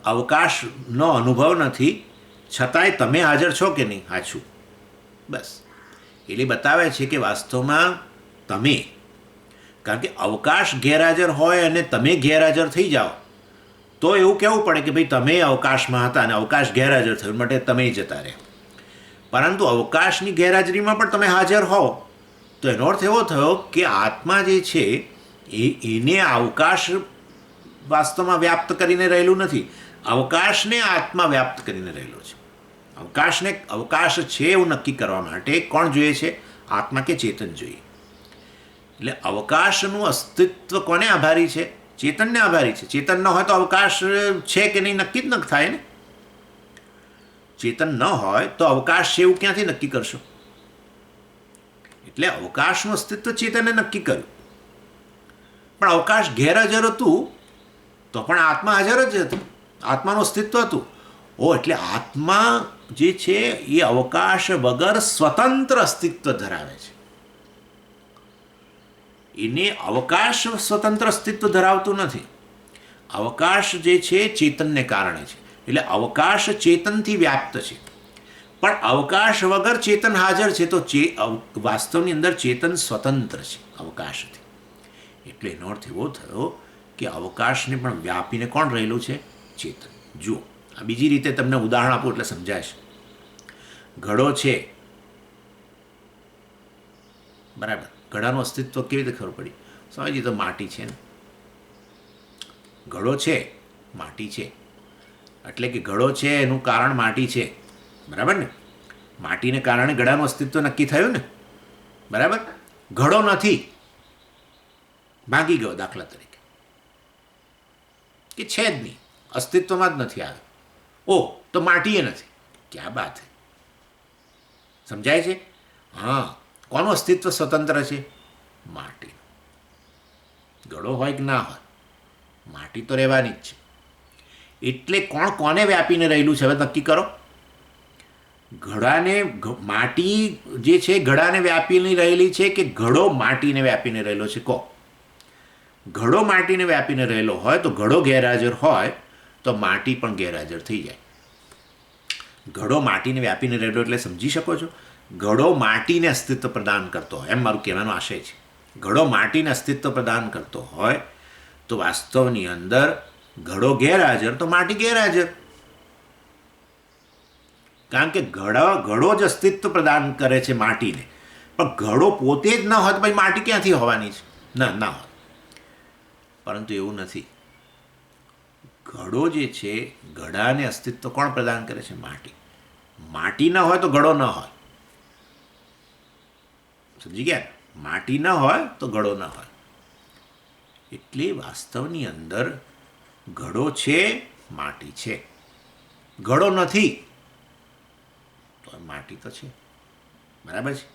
અવકાશનો અનુભવ નથી, છતાંય તમે હાજર છો કે નહીં? હાચું. બસ એટલે બતાવે છે કે વાસ્તવમાં તમે, કારણ કે અવકાશ ગેરહાજર હોય અને તમે ગેરહાજર થઈ જાઓ તો એવું કહેવું પડે કે ભાઈ તમે અવકાશમાં હતા અને અવકાશ ગેરહાજર થયું માટે તમે જતા રહ્યા. પરંતુ અવકાશની ગેરહાજરીમાં પણ તમે હાજર હો તો એનો અર્થ એવો થયો કે આત્મા જે છે એને અવકાશ વાસ્તવમાં વ્યાપ્ત કરીને રહેલું નથી, અવકાશને આત્મા વ્યાપ્ત કરીને રહેલો છે. અવકાશ છે એવું નક્કી કરવા માટે કોણ જોઈએ છે? આત્મા કે ચેતન જોઈએ. એટલે અવકાશનું અસ્તિત્વ કોને આભારી છે? ચેતનને આભારી છે. ચેતન ન હોય તો અવકાશ છે કે નહીં નક્કી જ ન થાય ને. ચેતન ન હોય તો અવકાશ છે એવું ક્યાંથી નક્કી કરશો? એટલે અવકાશનું અસ્તિત્વ ચેતને નક્કી કર્યું, પણ અવકાશ ગેરહાજર હતું તો પણ આત્મા હાજર જ હતું, આત્માનું અસ્તિત્વ હતું. એટલે આત્મા જે છે એ અવકાશ વગર સ્વતંત્ર અસ્તિત્વ ધરાવે છે. એને અવકાશ સ્વતંત્ર અસ્તિત્વ ધરાવતું નથી. અવકાશ જે છે ચેતનને કારણે છે, એટલે અવકાશ ચેતનથી વ્યાપ્ત છે. પણ અવકાશ વગર ચેતન હાજર છે તો વાસ્તવની અંદર ચેતન સ્વતંત્ર છે અવકાશથી. એટલે એનો અર્થ એવો થયો કે અવકાશને પણ વ્યાપીને કોણ રહેલું છે? ચેતન. જુઓ, આ બીજી રીતે તમને ઉદાહરણ આપું એટલે સમજાશે. ઘડો છે, બરાબર, ઘડાનું અસ્તિત્વ કેવી રીતે ખબર પડી? સ્વામીજી તો માટી છે ને. ઘડો છે, માટી છે, એટલે કે ઘડો છે એનું કારણ માટી છે, બરાબર ને. માટીને કારણે ઘડાનું અસ્તિત્વ નક્કી થયું ને, બરાબર. ઘડો નથી, ભાગી ગયો દાખલા તરીકે, કે છે જ નહીં, અસ્તિત્વમાં જ નથી આવ્યો. તો માટી એ નથી, ક્યાં બાત હે, સમજાય છે? હા, કોનું અસ્તિત્વ સ્વતંત્ર છે? માટીનું. ઘડો હોય કે ના હોય, માટી તો રહેવાની જ છે. એટલે કોણ કોને વ્યાપીને રહેલું છે હવે નક્કી કરો. ઘડાને માટી જે છે ઘડાને વ્યાપીને રહેલી છે કે ઘડો માટીને વ્યાપીને રહેલો છે? કહો. ઘડો માટીને વ્યાપીને રહેલો હોય તો ઘડો ગેરહાજર હોય તો માટી પણ ગેરહાજર થઈ જાય. ઘડો માટીને વ્યાપીને રહેલો એટલે સમજી શકો છો, ઘડો માટીને અસ્તિત્વ પ્રદાન કરતો હોય, એમ મારું કહેવાનો આશય છે. ઘડો માટીને અસ્તિત્વ પ્રદાન કરતો હોય તો વાસ્તવની અંદર ઘડો ગેરહાજર તો માટી ગેરહાજર. કારણ કે ઘડો જ અસ્તિત્વ પ્રદાન કરે છે માટીને, પણ ઘડો પોતે જ ન હોય તો ભાઈ માટી ક્યાંથી હોવાની છે? ના હોય. પરંતુ એવું નથી. ઘડો જે છે, ઘડાને અસ્તિત્વ કોણ પ્રદાન કરે છે? માટી. માટી ન હોય તો ઘડો ન હોય. સમજી ગયા? માટી ન હોય તો ઘડો ન હોય. એટલે વાસ્તવની અંદર ઘડો છે, માટી છે. ઘડો નથી તો માટી તો છે. બરાબર છે?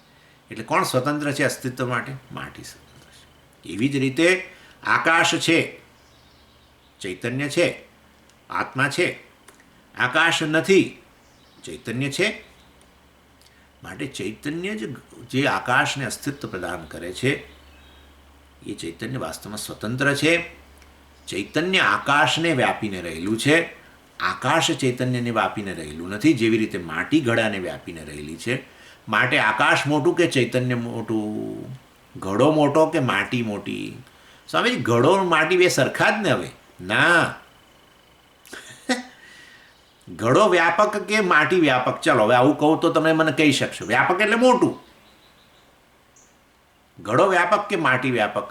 એટલે કોણ સ્વતંત્ર છે અસ્તિત્વ માટે? માટી સ્વતંત્ર છે. એવી જ રીતે આકાશ છે, ચૈતન્ય છે, આત્મા છે. આકાશ નથી, ચૈતન્ય છે. માટે ચૈતન્ય જે આકાશને અસ્તિત્વ પ્રદાન કરે છે એ ચૈતન્ય વાસ્તવમાં સ્વતંત્ર છે. ચૈતન્ય આકાશને વ્યાપીને રહેલું છે, આકાશ ચૈતન્યને વ્યાપીને રહેલું નથી. જેવી રીતે માટી ઘડાને વ્યાપીને રહેલી છે. માટે આકાશ મોટું કે ચૈતન્ય મોટું? ઘડો મોટો કે માટી મોટી? સ્વામીજી, ઘડો માટી બે સરખા જ ને હવે? ના. ઘડો વ્યાપક કે માટી વ્યાપક? ચાલો હવે આવું કહું તો તમે મને કહી શકશો, વ્યાપક એટલે મોટું. ઘડો વ્યાપક કે માટી વ્યાપક?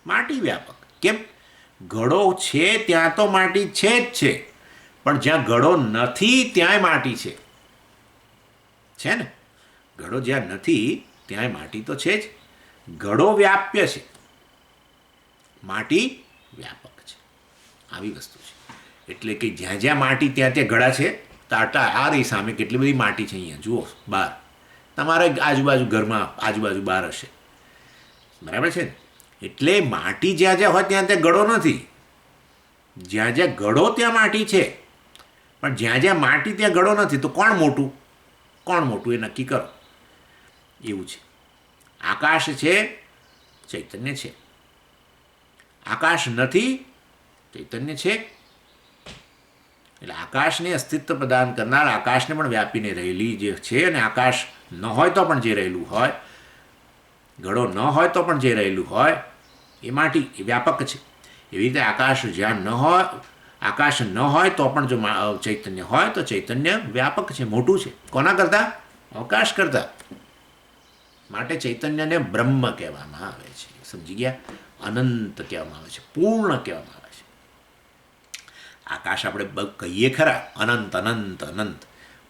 માટી વ્યાપક. કેમ? ઘડો છે ત્યાં તો માટી છે જ છે, પણ જ્યાં ઘડો નથી ત્યાંય માટી છે ને? ઘડો જ્યાં નથી ત્યાંય માટી તો છે જ. ઘડો વ્યાપ્ય છે, માટી વ્યાપક છે. આવી વસ્તુ છે. એટલે કે જ્યાં જ્યાં માટી ત્યાં ત્યાં ઘડા છે. તાટા આ રહી સામે કેટલી બધી માટી છે અહીંયા જુઓ બહાર. તમારે આજુબાજુ ઘરમાં આજુબાજુ બહાર હશે. બરાબર છે ને? એટલે માટી જ્યાં જ્યાં હોય ત્યાં ત્યાં ઘડો નથી. જ્યાં જ્યાં ઘડો ત્યાં માટી છે, પણ જ્યાં જ્યાં માટી ત્યાં ઘડો નથી. તો કોણ મોટું? કોણ મોટું એ નક્કી કરો. એવું છે. આકાશ છે, ચૈતન્ય છે. આકાશ નથી, ચૈતન્ય છે. એટલે આકાશને અસ્તિત્વ પ્રદાન કરનાર, આકાશને પણ વ્યાપીને રહેલી જે છે, અને આકાશ ન હોય તો પણ જે રહેલું હોય, ઘડો ન હોય તો પણ જે રહેલું હોય એ માટી, એ વ્યાપક છે. એવી રીતે આકાશ જ્યાં ન હોય, આકાશ ન હોય તો પણ જો ચૈતન્ય હોય તો ચૈતન્ય વ્યાપક છે, મોટું છે. કોના કરતાં? અવકાશ કરતાં. માટે ચૈતન્યને બ્રહ્મ કહેવામાં આવે છે. સમજી ગયા? અનંત કહેવામાં આવે છે, પૂર્ણ કહેવામાં આવે છે. આકાશ આપણે કહીએ ખરા અનંત અનંત અનંત,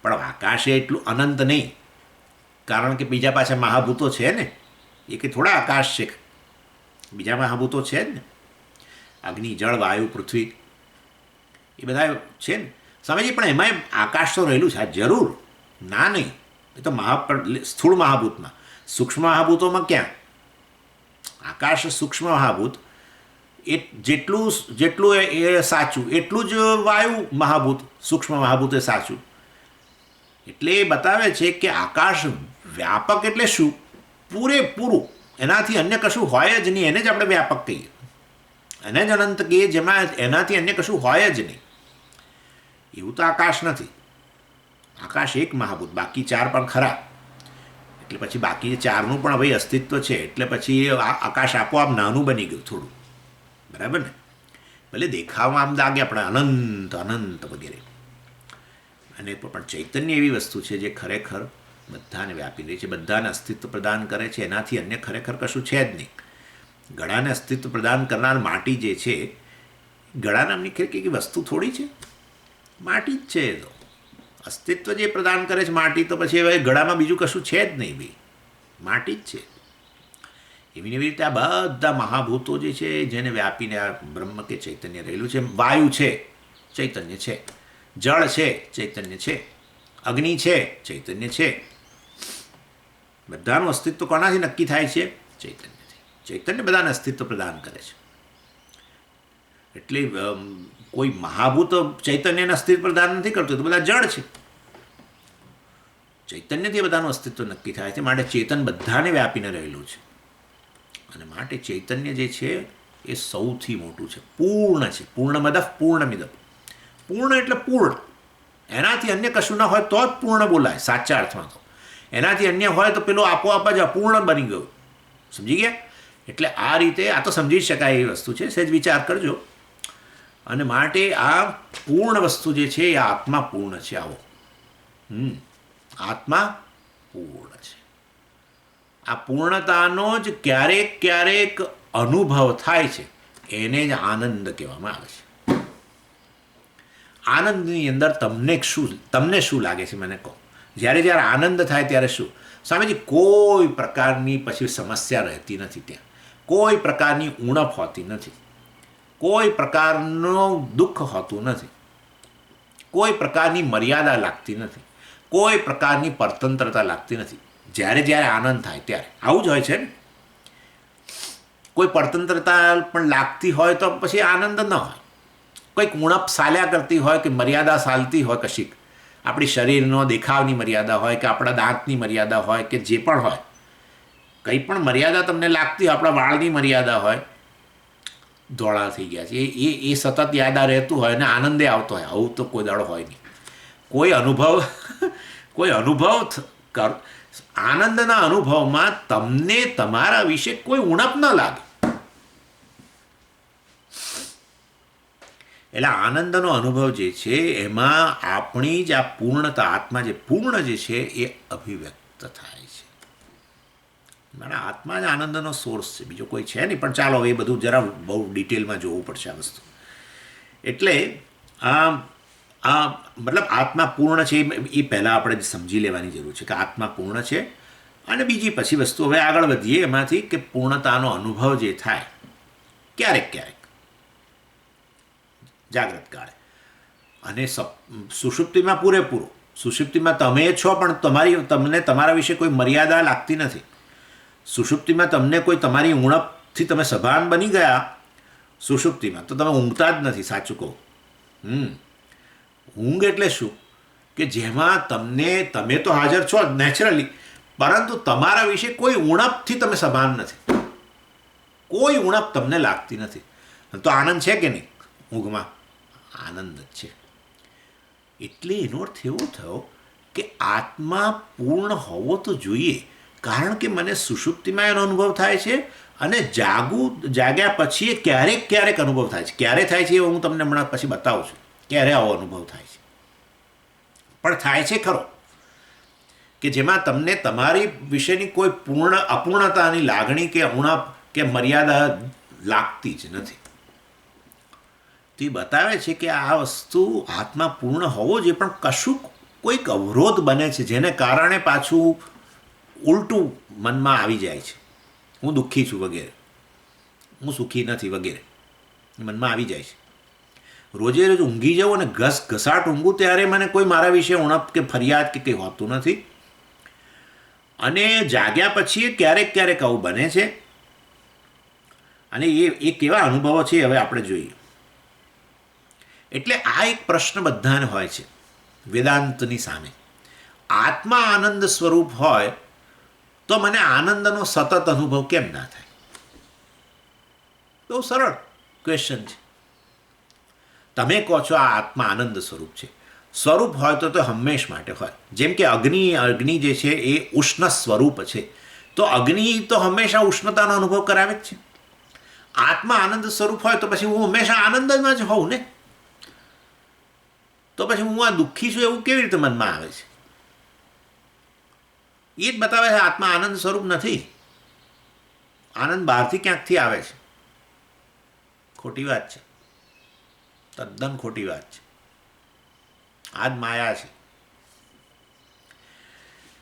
પણ આકાશ એટલું અનંત નહીં. કારણ કે બીજા પાછા મહાભૂતો છે ને, એ કે થોડા આકાશ છે, બીજા મહાભૂતો છે જ ને. અગ્નિ, જળ, વાયુ, પૃથ્વી એ બધા છે ને સ્વામીજી. પણ એમાં આકાશ તો રહેલું છે. જરૂર, ના નહીં. એ તો સ્થૂળ મહાભૂતમાં. સૂક્ષ્મ મહાભૂતોમાં ક્યાં? આકાશ સૂક્ષ્મ મહાભૂત એ જેટલું એ સાચું એટલું જ વાયુ મહાભૂત, સૂક્ષ્મ મહાભૂત એ સાચું. એટલે એ બતાવે છે કે આકાશ વ્યાપક એટલે શું? પૂરેપૂરું. એનાથી અન્ય કશું હોય જ નહીં. એને જ આપણે વ્યાપક કહીએ, એને જ અનંત કહીએ, જેમાં એનાથી અન્ય કશું હોય જ નહીં. એવું તો આકાશ નથી. આકાશ એક મહાભૂત, બાકી ચાર પણ ખરા. એટલે પછી બાકી ચારનું પણ હવે અસ્તિત્વ છે. એટલે પછી આકાશ આપોઆપ નાનું બની ગયું થોડું. બરાબર ને? ભલે દેખાવામાં આમ લાગે આપણે અનંત અનંત વગેરે, અને પણ ચૈતન્ય એવી વસ્તુ છે જે ખરેખર બધાને વ્યાપી રહી છે, બધાને અસ્તિત્વ પ્રદાન કરે છે. એનાથી અન્ય ખરેખર કશું છે જ નહીં. ગળાને અસ્તિત્વ પ્રદાન કરનાર માટી જે છે, ગળા નામની કે વસ્તુ થોડી છે, માટી જ છે. એ તો અસ્તિત્વ જે પ્રદાન કરે છે માટી, તો પછી હવે ગળામાં બીજું કશું છે જ નહીં ભાઈ, માટી જ છે. એવી રીતે આ બધા મહાભૂતો જે છે જેને વ્યાપીને આ બ્રહ્મ કે ચૈતન્ય રહેલું છે. વાયુ છે, ચૈતન્ય છે. જળ છે, ચૈતન્ય છે. અગ્નિ છે, ચૈતન્ય છે. બધાનું અસ્તિત્વ કોનાથી નક્કી થાય છે? ચૈતન્યથી. ચૈતન્ય બધાને અસ્તિત્વ પ્રદાન કરે છે. એટલે કોઈ મહાભૂત ચૈતન્યને અસ્તિત્વ પ્રદાન નથી કરતું, તો બધા જડ છે. ચૈતન્યથી બધાનું અસ્તિત્વ નક્કી થાય છે. માટે ચેતન બધાને વ્યાપીને રહેલું છે. અને માટે ચૈતન્ય જે છે એ સૌથી મોટું છે, પૂર્ણ છે. પૂર્ણમદ પૂર્ણમિદમ. પૂર્ણ એટલે પૂર્ણ. એનાથી અન્ય કશું ના હોય તો જ પૂર્ણ બોલાય સાચા અર્થમાં. તો એનાથી અન્ય હોય તો પેલો આપોઆપ જ અપૂર્ણ બની ગયું. સમજી ગયા? એટલે આ રીતે આ તો સમજી શકાય એવી વસ્તુ છે, સહેજ વિચાર કરજો. અને માટે આ પૂર્ણ વસ્તુ જે છે એ આત્મા પૂર્ણ છે. આવો આત્મા પૂર્ણ છે. આ પૂર્ણતાનો જ ક્યારેક ક્યારેક અનુભવ થાય છે, એને જ આનંદ કહેવામાં આવે છે. આનંદની અંદર તમને શું લાગે છે મને કહો. જ્યારે જ્યારે આનંદ થાય ત્યારે શું? સ્વામીજી, કોઈ પ્રકારની પછી સમસ્યા રહેતી નથી. ત્યાં કોઈ પ્રકારની ઉણપ હોતી નથી, કોઈ પ્રકારનું દુઃખ હોતું નથી, કોઈ પ્રકારની મર્યાદા લાગતી નથી, કોઈ પ્રકારની પરતંત્રતા લાગતી નથી. જ્યારે જ્યારે આનંદ થાય ત્યારે આવું જ હોય છે ને. કોઈ પરતંત્રતા પણ લાગતી હોય તો પછી આનંદ ન હોય. કંઈક ઉણપ ચાલ્યા કરતી હોય કે મર્યાદા ચાલતી હોય કશીક, આપણી શરીરનો દેખાવની મર્યાદા હોય કે આપણા દાંતની મર્યાદા હોય કે જે પણ હોય, કંઈ પણ મર્યાદા તમને લાગતી હોય, આપણા વાળની મર્યાદા હોય, ધોળા થઈ ગયા છે એ સતત યાદા રહેતું હોય ને આનંદે આવતો હોય. આવું તો કોઈ દાડો હોય નહીં. કોઈ અનુભવ કર, આનંદના અનુભવમાં તમને તમારા વિશે કોઈ ઉણપ ન લાગે. એટલે આનંદનો અનુભવ જે છે એમાં આપણી જ આ પૂર્ણતા, આત્મા જે પૂર્ણ જે છે એ અભિવ્યક્ત થાય છે. મારા આત્મા જ આનંદનો સોર્સ છે, બીજો કોઈ છે નહીં. પણ ચાલો એ બધું જરા બહુ ડિટેલમાં જોવું પડશે આ વસ્તુ. એટલે આ મતલબ આત્મા પૂર્ણ છે એ પહેલાં આપણે સમજી લેવાની જરૂર છે કે આત્મા પૂર્ણ છે. અને બીજી પછી વસ્તુ હવે આગળ વધીએ એમાંથી કે પૂર્ણતાનો અનુભવ જે થાય ક્યારેક ક્યારેક જાગ્રત કાળે અને સુષુપ્તિમાં પૂરેપૂરો. સુષુપ્તિમાં તમે છો પણ તમને તમારા વિશે કોઈ મર્યાદા લાગતી નથી. સુષુપ્તિમાં તમને કોઈ તમારી ઉણપથી તમે સભાન બની ગયા સુષુપ્તિમાં તો તમે ઊંઘતા જ નથી. સાચું કહું. ઊંઘ એટલે શું કે જેમાં તમે તો હાજર છો જ નેચરલી, પરંતુ તમારા વિશે કોઈ ઉણપથી તમે સભાન નથી. કોઈ ઉણપ તમને લાગતી નથી. તો આનંદ છે કે નહીં? ઊંઘમાં આનંદ જ છે. એટલે એનો અર્થ એવો થયો કે આત્મા પૂર્ણ હોવો તો જોઈએ, કારણ કે મને સુષુપ્તિમાં એનો અનુભવ થાય છે અને જાગ્યા પછી એ ક્યારેક ક્યારેક અનુભવ થાય છે. ક્યારે થાય છે એ હું તમને હમણાં પછી બતાવું છું ક્યારે આવો અનુભવ થાય છે. પણ થાય છે ખરો કે જેમાં તમને તમારી વિશેની કોઈ અપૂર્ણતાની લાગણી કે ઉણપ કે મર્યાદા લાગતી જ નથી. તો એ બતાવે છે કે આ વસ્તુ આત્મા પૂર્ણ હોવો જોઈએ, પણ કશું કોઈક અવરોધ બને છે જેને કારણે પાછું ઉલટું મનમાં આવી જાય છે. હું દુઃખી છું વગેરે, હું સુખી નથી વગેરે મનમાં આવી જાય છે. રોજે રોજ ઊંઘી જાઉં અને ઘસાટ ઊંઘું ત્યારે મને કોઈ મારા વિશે ઉણપ કે ફરિયાદ કે કંઈ હોતું નથી. અને જાગ્યા પછી ક્યારેક ક્યારેક આવું બને છે. અને એ કેવા અનુભવો છે હવે આપણે જોઈએ. એટલે આ એક પ્રશ્ન બધાને હોય છે વેદાંતની સામે. આત્મા આનંદ સ્વરૂપ હોય તો મને આનંદનો સતત અનુભવ કેમ ના થાય? બહુ સરળ ક્વેશ્ચન છે. તમે કહો છો આ આત્મા આનંદ સ્વરૂપ છે. સ્વરૂપ હોય તો હંમેશ માટે હોય. જેમ કે અગ્નિ જે છે એ ઉષ્ણ સ્વરૂપ છે, તો અગ્નિ તો હંમેશા ઉષ્ણતાનો અનુભવ કરાવે જ છે. આત્મા આનંદ સ્વરૂપ હોય તો પછી હું હંમેશા આનંદમાં જ હોઉં ને. તો પછી હું આ દુઃખી છું એવું કેવી રીતે મનમાં આવે છે? એ જ બતાવે છે આત્મા આનંદ સ્વરૂપ નથી. આનંદ બહારથી ક્યાંકથી આવે છે. ખોટી વાત છે, તદ્દન ખોટી વાત છે. આ જ માયા છે.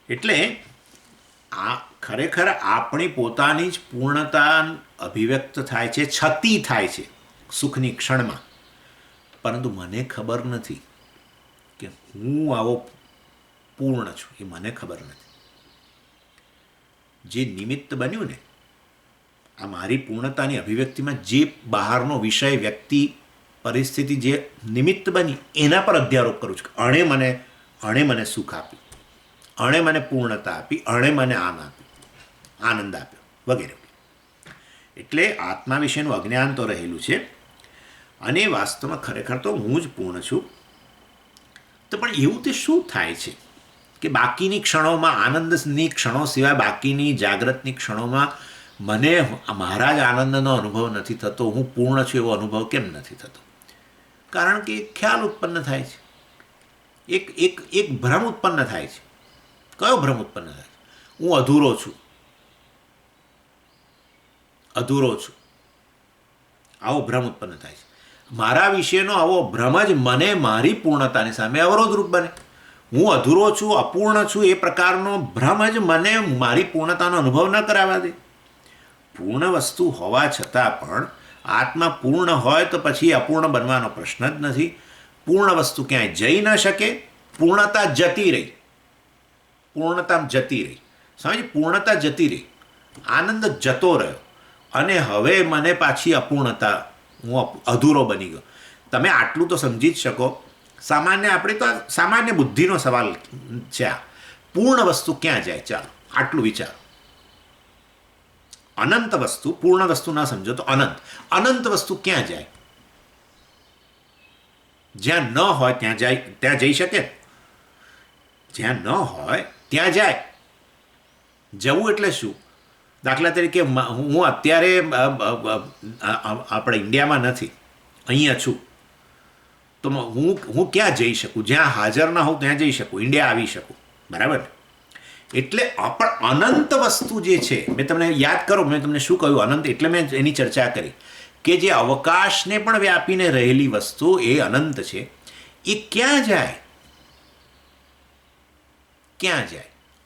એટલે આ ખરેખર આપણી પોતાની જ પૂર્ણતા અભિવ્યક્ત થાય છે, છતી થાય છે સુખની ક્ષણમાં. પરંતુ મને ખબર નથી કે હું આવો પૂર્ણ છું એ મને ખબર નથી. જે નિમિત્ત બન્યું ને આ મારી પૂર્ણતાની અભિવ્યક્તિમાં જે બહારનો વિષય, વ્યક્તિ, પરિસ્થિતિ જે નિમિત્ત બની એના પર અધ્યારોપ કરું છું કે અણે મને સુખ આપ્યું, અણે મને પૂર્ણતા આપી, અણે મને આમ આપ્યું, આનંદ આપ્યો વગેરે. એટલે આત્મા વિશેનું અજ્ઞાન તો રહેલું છે અને વાસ્તવમાં ખરેખર તો હું જ પૂર્ણ છું. તો પણ એવું તે શું થાય છે કે બાકીની ક્ષણોમાં, આનંદની ક્ષણો સિવાય બાકીની જાગ્રતની ક્ષણોમાં મને મારા જ આનંદનો અનુભવ નથી થતો, હું પૂર્ણ છું એવો અનુભવ કેમ નથી થતો? કારણ કે એક ખ્યાલ ઉત્પન્ન થાય છે, એક ભ્રમ ઉત્પન્ન થાય છે. કયો ભ્રમ ઉત્પન્ન થાય છે? હું અધૂરો છું. આવો ભ્રમ ઉત્પન્ન થાય છે. મારા વિશેનો આવો ભ્રમ જ મને મારી પૂર્ણતાની સામે અવરોધરૂપ બને. હું અધૂરો છું, અપૂર્ણ છું એ પ્રકારનો ભ્રમ જ મને મારી પૂર્ણતાનો અનુભવ ન કરાવવા દે. પૂર્ણ વસ્તુ હોવા છતાં પણ આત્મા પૂર્ણ હોય તો પછી અપૂર્ણ બનવાનો પ્રશ્ન જ નથી. પૂર્ણ વસ્તુ ક્યાંય જઈ ન શકે, પૂર્ણતા જતી રહી. સમજ, પૂર્ણતા જતી રહી, આનંદ જતો રહ્યો અને હવે મને પાછી અપૂર્ણતા, હું અધૂરો બની ગયો. તમે આટલું તો સમજી જ શકો. આપણે તો સામાન્ય બુદ્ધિનો સવાલ છે આ. પૂર્ણ વસ્તુ ક્યાં જાય? ચાલો આટલું વિચારો. અનંત વસ્તુ, પૂર્ણ વસ્તુ ના સમજો તો અનંત વસ્તુ ક્યાં જાય? જ્યાં ન હોય ત્યાં જઈ શકે? જ્યાં ન હોય ત્યાં જાય. જવું એટલે શું? દાખલા તરીકે હું અત્યારે આપણે ઇન્ડિયામાં નથી, અહીંયા છું, તો હું ક્યાં જઈ શકું? જ્યાં હાજર ના હોઉં ત્યાં જઈ શકું, ઇન્ડિયા આવી શકું, બરાબર? એટલે પણ અનંત વસ્તુ જે છે, મેં તમને યાદ કરો, મેં તમને શું કહ્યું? અનંત એટલે મેં એની ચર્ચા કરી કે જે અવકાશને પણ વ્યાપીને રહેલી વસ્તુ એ અનંત છે. એ ક્યાં જાય?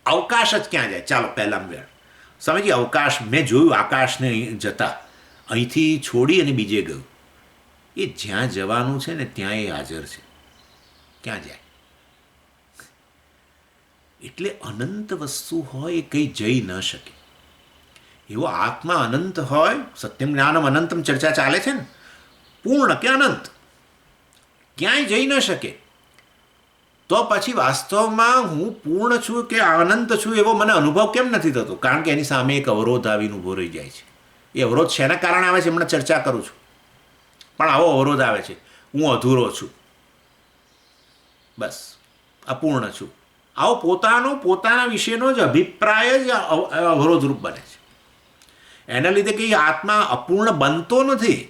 અવકાશ જ ક્યાં જાય? ચાલો પહેલાં વેળ સમજીએ. અવકાશ, મેં જોયું આકાશને જતા, અહીંથી છોડી અને બીજે ગયું. એ જ્યાં જવાનું છે ને ત્યાં એ હાજર છે. ક્યાં જાય? એટલે અનંત વસ્તુ હોય એ કંઈ જઈ ન શકે. એવો આત્મા અનંત હોય, સત્યમ જ્ઞાનમ અનંતમ ચર્ચા ચાલે છે ને, પૂર્ણ કે અનંત, ક્યાંય જઈ ન શકે. તો પછી વાસ્તવમાં હું પૂર્ણ છું કે અનંત છું એવો મને અનુભવ કેમ નથી થતો? કારણ કે એની સામે એક અવરોધ આવીને ઊભો રહી જાય છે. એ અવરોધ શેના કારણે આવે છે હમણાં ચર્ચા કરું છું. પણ આવો અવરોધ આવે છે, હું અધૂરો છું, બસ અપૂર્ણ છું. આવો પોતાના વિશેનો જ અભિપ્રાય જ અવરોધરૂપ બને છે. એના લીધે કંઈ આત્મા અપૂર્ણ બનતો નથી.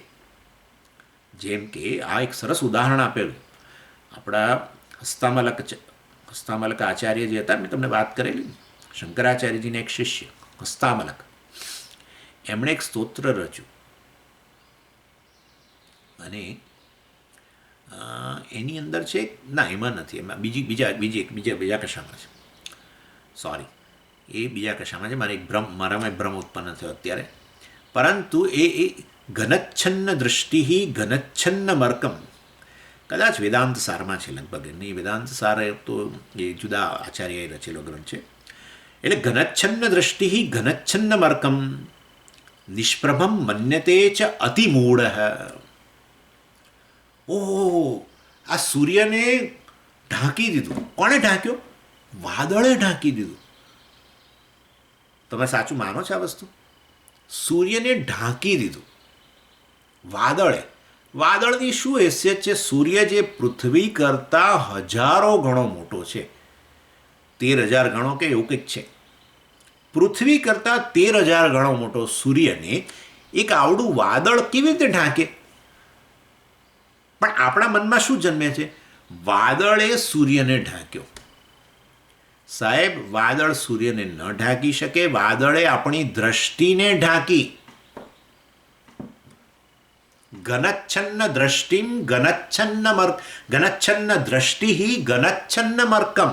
જેમ કે આ એક સરસ ઉદાહરણ આપેલું, આપણા હસ્તામલક આચાર્ય જે હતા, મેં તમને વાત કરેલી, શંકરાચાર્યજીને એક શિષ્ય હસ્તામલક, એમણે એક સ્તોત્ર રચ્યું અને એની અંદર છે, ના એમાં નથી, એમાં બીજા કશામાં છે, સોરી, એ બીજા કશામાં છે. મારામાં ભ્રમ ઉત્પન્ન થયો અત્યારે. પરંતુ એ ઘનચ્છન્ન દૃષ્ટિ ઘનચ્છન્ન મર્કમ, કદાચ વેદાંત સારમાં છે લગભગ. નહીં, વેદાંત સાર તો એ જુદા આચાર્યએ રચેલો ગ્રંથ છે. એટલે ઘનચ્છન્ન દૃષ્ટિ ઘનચ્છન્ન મર્કમ નિષ્પ્રભમ મન્યતે ચ અતિમૂઢ. ઓહ, આ સૂર્યને ઢાંકી દીધું. કોણે ઢાંક્યો? વાદળે ઢાંકી દીધું. તમે સાચું માનો છો આ વસ્તુ? સૂર્યને ઢાંકી દીધું વાદળે. વાદળની શું હેસિયત છે? સૂર્ય જે પૃથ્વી કરતાં હજારો ગણો મોટો છે, 13,000 ગણો કે એવું કંઈક છે. પૃથ્વી કરતાં 13,000 ગણો મોટો સૂર્યને એક આવડું વાદળ કેવી રીતે ઢાંકે? પણ આપણા મનમાં શું જન્મે છે? વાદળે સૂર્યને ઢાંક્યો. સાહેબ, વાદળ સૂર્યને ન ઢાંકી શકે, વાદળે આપણી દ્રષ્ટિને ઢાંકી. ઘનચ્છન્ન દ્રષ્ટિમ ઘનચ્છન્ન દ્રષ્ટિ ઘનચ્છન્ન મર્કમ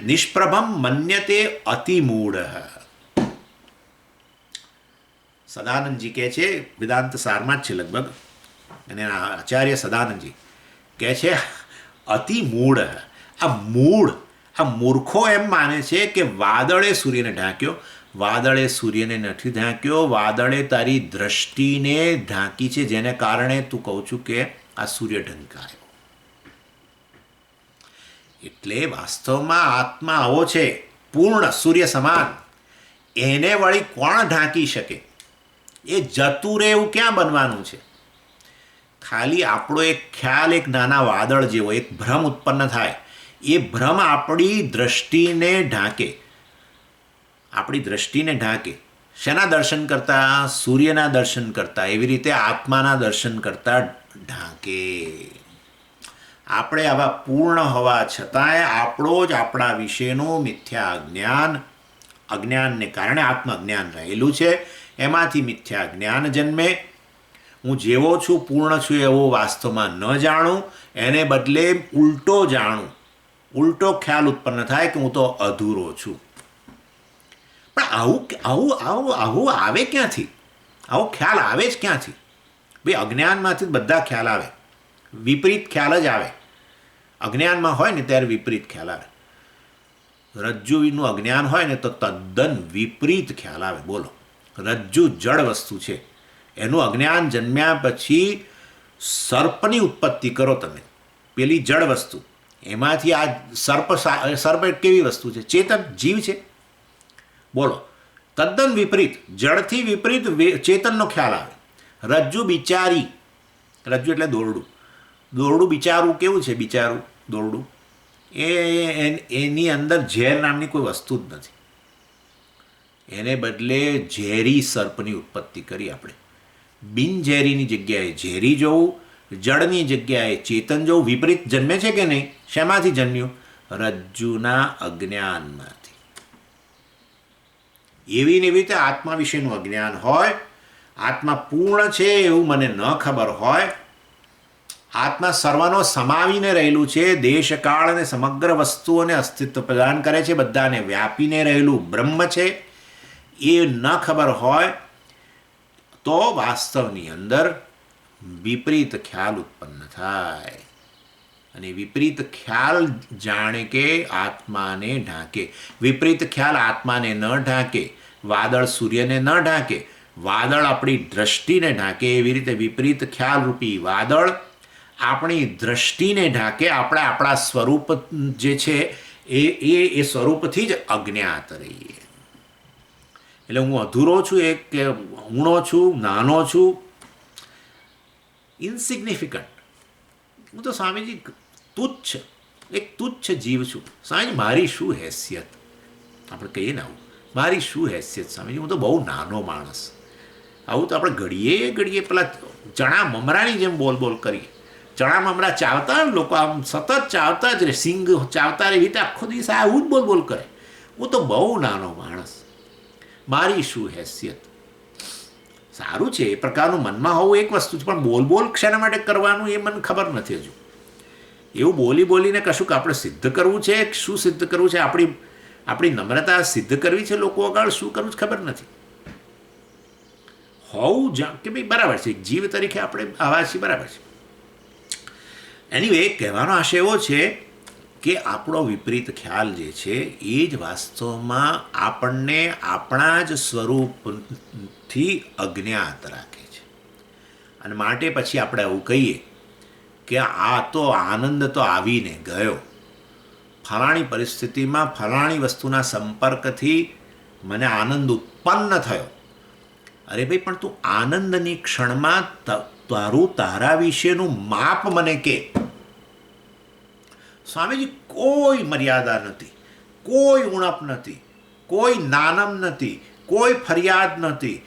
નિષ્પ્રભમ મન્યતે અતિમૂઢ. સદાનંદજી કહે છે, વેદાંત સારમાં જ છે લગભગ, અને આચાર્ય સદાનંદજી કહે છે અતિમૂઢ. આ મૂળ આ મૂર્ખો એમ માને છે કે વાદળે સૂર્યને ઢાંક્યો. વાદળે સૂર્યને નથી ઢાંક્યો, વાદળે તારી દ્રષ્ટિને ઢાંકી છે, જેને કારણે તું કહું છું કે આ સૂર્ય ઢંકાયો. એટલે વાસ્તવમાં આત્મા આવો છે, પૂર્ણ સૂર્ય સમાન. એને વળી કોણ ઢાંકી શકે? એ જતું રહે એવું ક્યાં બનવાનું છે? ખાલી આપણો એક ખ્યાલ, એક નાના વાદળ જેવો એક ભ્રમ ઉત્પન્ન થાય, એ ભ્રમ આપણી દ્રષ્ટિને ઢાંકે. આપણી દ્રષ્ટિને ઢાંકે. શેના દર્શન કરતાં? સૂર્યના દર્શન કરતાં. એવી રીતે આત્માના દર્શન કરતાં ઢાંકે. આપણે આવા પૂર્ણ હોવા છતાંય આપણો જ આપણા વિશેનું મિથ્યા અજ્ઞાનને કારણે આત્મજ્ઞાન રહેલું છે. એમાંથી મિથ્યા જ્ઞાન જન્મે. હું જેવો છું, પૂર્ણ છું એવો વાસ્તવમાં ન જાણું, એને બદલે ઉલટો જાણું. ઉલટો ખ્યાલ ઉત્પન્ન થાય કે હું તો અધૂરો છું. પણ આવું આવે ક્યાંથી? આવો ખ્યાલ આવે જ ક્યાંથી? ભાઈ, અજ્ઞાનમાંથી જ બધા ખ્યાલ આવે. વિપરીત ખ્યાલ જ આવે. અજ્ઞાનમાં હોય ને ત્યારે વિપરીત ખ્યાલ આવે. રજ્જુનું અજ્ઞાન હોય ને તો તદ્દન વિપરીત ખ્યાલ આવે. બોલો, રજ્જુ જડ વસ્તુ છે, એનું અજ્ઞાન જન્મ્યા પછી સર્પની ઉત્પત્તિ કરો તમે. પેલી જડ વસ્તુ, એમાંથી આ સર્પ કેવી વસ્તુ છે? ચેતન જીવ છે. બોલો, તદ્દન વિપરીત. જડથી વિપરીત ચેતનનો ખ્યાલ આવે. રજ્જુ બિચારી, રજ્જુ એટલે દોરડું. દોરડું બિચારું કેવું છે? બિચારું દોરડું એની અંદર ઝેર નામની કોઈ વસ્તુ જ નથી. એને બદલે ઝેરી સર્પની ઉત્પત્તિ કરી આપણે. બિનઝેરીની જગ્યાએ ઝેરી જોવું, જળની જગ્યાએ ચેતન જોવું. વિપરીત જન્મે છે કે નહીં? શેમાંથી જન્મ્યું? રજ્જુના અજ્ઞાનમાંથી. એવી ને એવી રીતે આત્મા વિશેનું અજ્ઞાન હોય, આત્મા પૂર્ણ છે એવું મને ન ખબર હોય, આત્મા સર્વનો સમાવીને રહેલું છે, દેશકાળ અને સમગ્ર વસ્તુઓને અસ્તિત્વ પ્રદાન કરે છે, બધાને વ્યાપીને રહેલું બ્રહ્મ છે, એ ન ખબર હોય તો વાસ્તવની અંદર વિપરીત ખ્યાલ ઉત્પન્ન થાય. અને વિપરીત ખ્યાલ જાણે કે આત્માને ઢાંકે. વિપરીત ખ્યાલ આત્માને ન ઢાંકે, વાદળ સૂર્યને ન ઢાંકે, વાદળ આપણી દ્રષ્ટિને ઢાંકે. એવી રીતે વિપરીત ખ્યાલ રૂપી વાદળ આપણી દ્રષ્ટિને ઢાંકે. આપણે આપણા સ્વરૂપ જે છે એ સ્વરૂપથી જ અજ્ઞાત રહીએ. એટલે હું અધૂરો છું, એક કે ઊણો છું, નાનો છું, ઇન્સિગ્નિફિકન્ટ. હું તો સ્વામીજી એક તુચ્છ જીવ છું. સ્વામીજી, મારી શું હેસિયત? આપણે કહીએ ને આવું, મારી શું હેસિયત સ્વામીજી, હું તો બહુ નાનો માણસ. આવું તો આપણે ઘડીએ પેલા ચણા મમરાની જેમ બોલ કરીએ. ચણા મમરા ચાવતા લોકો આમ સતત ચાવતા જ રહે, સિંગ ચાવતા રહે, રીતે આખો દિવસ આવું જ બોલ કરે. હું તો બહુ નાનો માણસ, મારી શું હેસિયત? સારું છે, એ પ્રકારનું મનમાં હોવું એક વસ્તુ છે, પણ બોલ શેના માટે કરવાનું એ મને ખબર નથી હજુ. એવું બોલીને કશું કે આપણે સિદ્ધ કરવું છે, શું સિદ્ધ કરવું છે? આપણી નમ્રતા સિદ્ધ કરવી છે લોકો આગળ, શું કરવું છે ખબર નથી. હોવું કે ભાઈ બરાબર છે, એક જીવ તરીકે આપણે આવા છીએ, બરાબર છે. એનીવે, કહેવાનો આશય એવો છે કે આપણો વિપરીત ખ્યાલ જે છે એ જ વાસ્તવમાં આપણને આપણા જ સ્વરૂપથી અજ્ઞાત રાખે છે. અને માટે પછી આપણે એવું કહીએ કે આ તો આનંદ તો આવીને ગયો, ફલાણી પરિસ્થિતિમાં ફલાણી વસ્તુના સંપર્કથી મને આનંદ ઉત્પન્ન થયો. અરે ભાઈ, પણ તું આનંદની ક્ષણમાં તારા વિશેનું માપ મને કે. સ્વામીજી, કોઈ મર્યાદા નથી, કોઈ ઉણપ નથી, કોઈ નાનમ નથી, કોઈ ફરિયાદ નથી,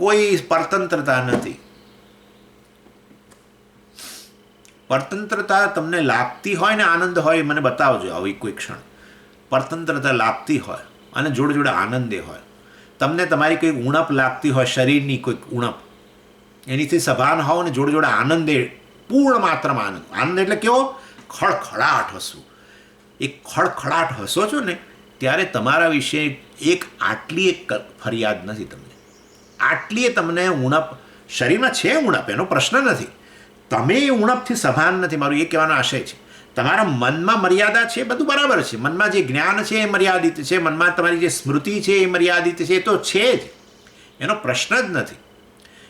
કોઈ પરતંત્રતા નથી. પરતંત્રતા તમને લાગતી હોય ને આનંદ હોય, મને બતાવજો આવી કોઈ ક્ષણ પરતંત્રતા લાગતી હોય અને જોડે જોડે આનંદે હોય. તમને તમારી કંઈક ઉણપ લાગતી હોય, શરીરની કોઈક ઉણપ, એનીથી સભાન હોવ ને જોડે જોડે આનંદે, પૂર્ણ માત્રામાં આનંદ. આનંદ એટલે કેવો? ખડખડાટ હસવું. એ ખડખડાટ હસો છો ને ત્યારે તમારા વિશે આટલી એક ફરિયાદ નથી તમને, આટલી તમને ઉણપ શરીરમાં છે, ઉણપ એનો પ્રશ્ન નથી, તમે એ ઉણપથી સભાન નથી. મારું એ કહેવાનો આશય છે. તમારા મનમાં મર્યાદા છે, બધું બરાબર છે. મનમાં જે જ્ઞાન છે એ મર્યાદિત છે, મનમાં તમારી જે સ્મૃતિ છે એ મર્યાદિત છે, એ તો છે જ, એનો પ્રશ્ન જ નથી.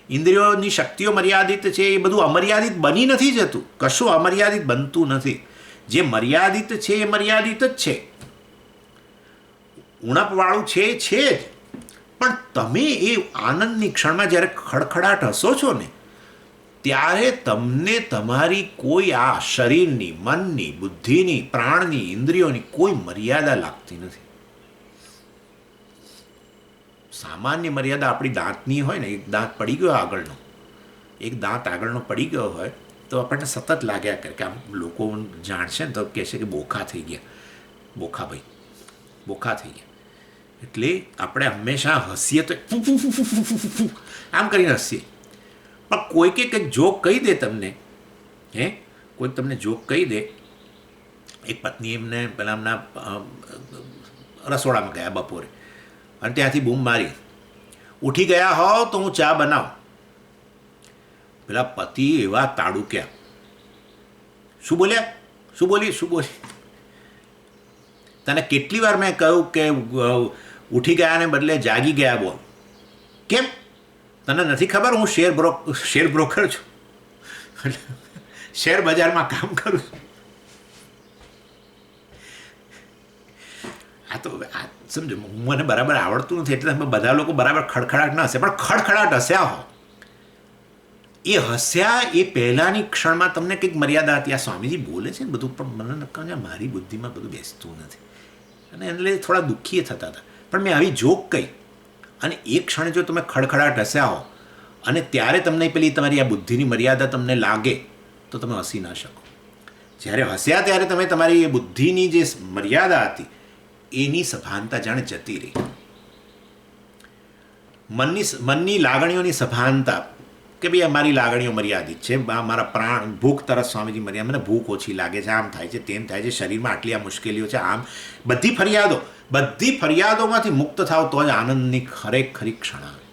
ઇન્દ્રિયોની શક્તિઓ મર્યાદિત છે, એ બધું અમર્યાદિત બની નથી જતું, કશું અમર્યાદિત બનતું નથી. જે મર્યાદિત છે એ મર્યાદિત જ છે, ઉણપવાળું છે એ છે જ. પણ તમે એ આનંદની ક્ષણમાં જ્યારે ખડખડાટ હસો છો ને, ત્યારે તમને તમારી કોઈ આ શરીરની, મનની, બુદ્ધિની, પ્રાણની, ઇન્દ્રિયોની કોઈ મર્યાદા લાગતી નથી. સામાન્ય મર્યાદા આપણી દાંતની હોય ને, એક દાંત પડી ગયો આગળનો, એક દાંત આગળનો પડી ગયો હોય તો આપણને સતત લાગ્યા કરે કે આમ લોકો જાણશે ને તો કહેશે કે બોખા થઈ ગયા, બોખા ભાઈ, બોખા થઈ ગયા. એટલે આપણે હંમેશા હસીએ તો આમ કરીને હસીએ. પણ કોઈ કે કંઈક જોક કહી દે તમને, કોઈ તમને જોક કહી દે. એક પત્ની એમને પેલા એમના રસોડામાં ગયા બપોરે અને ત્યાંથી બૂમ મારી, ઉઠી ગયા હોવ તો હું ચા બનાવ. પેલા પતિ એવા તાડુક્યા, શું બોલ્યા, શું બોલી? તને કેટલી વાર મેં કહ્યું કે ઉઠી ગયાને બદલે જાગી ગયા બોલ? કેમ તને નથી ખબર હું શેર બ્રોકર છું, શેર બજારમાં કામ કરું છું. આ સમજો, મને બરાબર આવડતું નથી એટલે તમે બધા લોકો બરાબર ખડખડાટ ન હશે, પણ ખડખડાટ હસ્યા હો. એ હસ્યા એ પહેલાંની ક્ષણમાં તમને કંઈક મર્યાદા હતી. આ સ્વામીજી બોલે છે ને બધું, પણ મને નક્કી મારી બુદ્ધિમાં બધું બેસતું નથી, અને એને લીધે થોડા દુઃખી થતા હતા. પણ મેં આવી જોક કહી અને એક ક્ષણે જો તમે ખડખડાટ હસ્યા હો અને ત્યારે તમને પેલી તમારી આ બુદ્ધિની મર્યાદા તમને લાગે તો તમે હસી ના શકો. જ્યારે હસ્યા ત્યારે તમે તમારી એ બુદ્ધિની જે મર્યાદા હતી એની સભાનતા જાણે જતી રહી. મનની લાગણીઓની સભાનતા કે ભાઈ અમારી લાગણીઓ મર્યાદિત છે, મારા પ્રાણ, ભૂખ તરફ સ્વામીજી મર્યાદા, મને ભૂખ ઓછી લાગે છે, આમ થાય છે, તેમ થાય છે, શરીરમાં આટલી આ મુશ્કેલીઓ છે, આમ બધી ફરિયાદોમાંથી મુક્ત થાવ તો જ આનંદની ખરેખરી ક્ષણ આવે.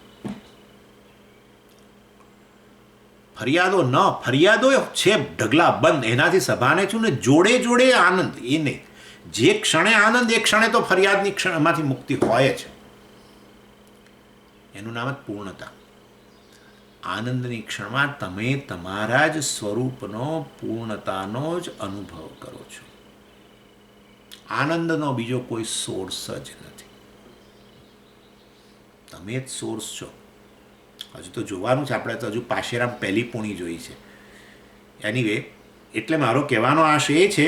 ફરિયાદો છે ઢગલા બંધ, એનાથી સભાને છું ને જોડે જોડે આનંદ. એ નહીં, જે ક્ષણે આનંદ એ ક્ષણે તો ફરિયાદની ક્ષણમાંથી મુક્તિ હોય જ. એનું નામ જ પૂર્ણતા. આનંદની ક્ષણમાં તમે તમારા જ સ્વરૂપનો, પૂર્ણતાનો જ અનુભવ કરો છો. આનંદનો બીજો કોઈ સોર્સ જ નથી, તમે જ સોર્સ છો. હજુ તો જોવાનું છે, આપણે તો હજુ પાશેરામ પહેલી પૂણી જોઈ છે. એનીવે, એટલે મારો કહેવાનો આશય એ છે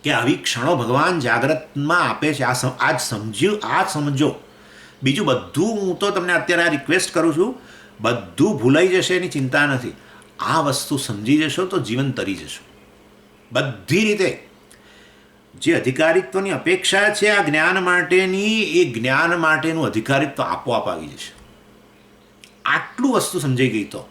કે આવી ક્ષણો ભગવાન જાગ્રતમાં આપે છે. આ સમજો. બીજું બધું હું તો તમને અત્યારે આ રિક્વેસ્ટ કરું છું, બધું ભૂલાઈ જશે એની ચિંતા નથી. આ વસ્તુ સમજી જશો તો જીવન તરી જશો બધી રીતે. જે અધિકારીત્વની અપેક્ષા છે આ જ્ઞાન માટેની, એ જ્ઞાન માટેનું અધિકારીત્વ આપોઆપ આવી જશે. આટલું વસ્તુ સમજાઈ ગઈ તો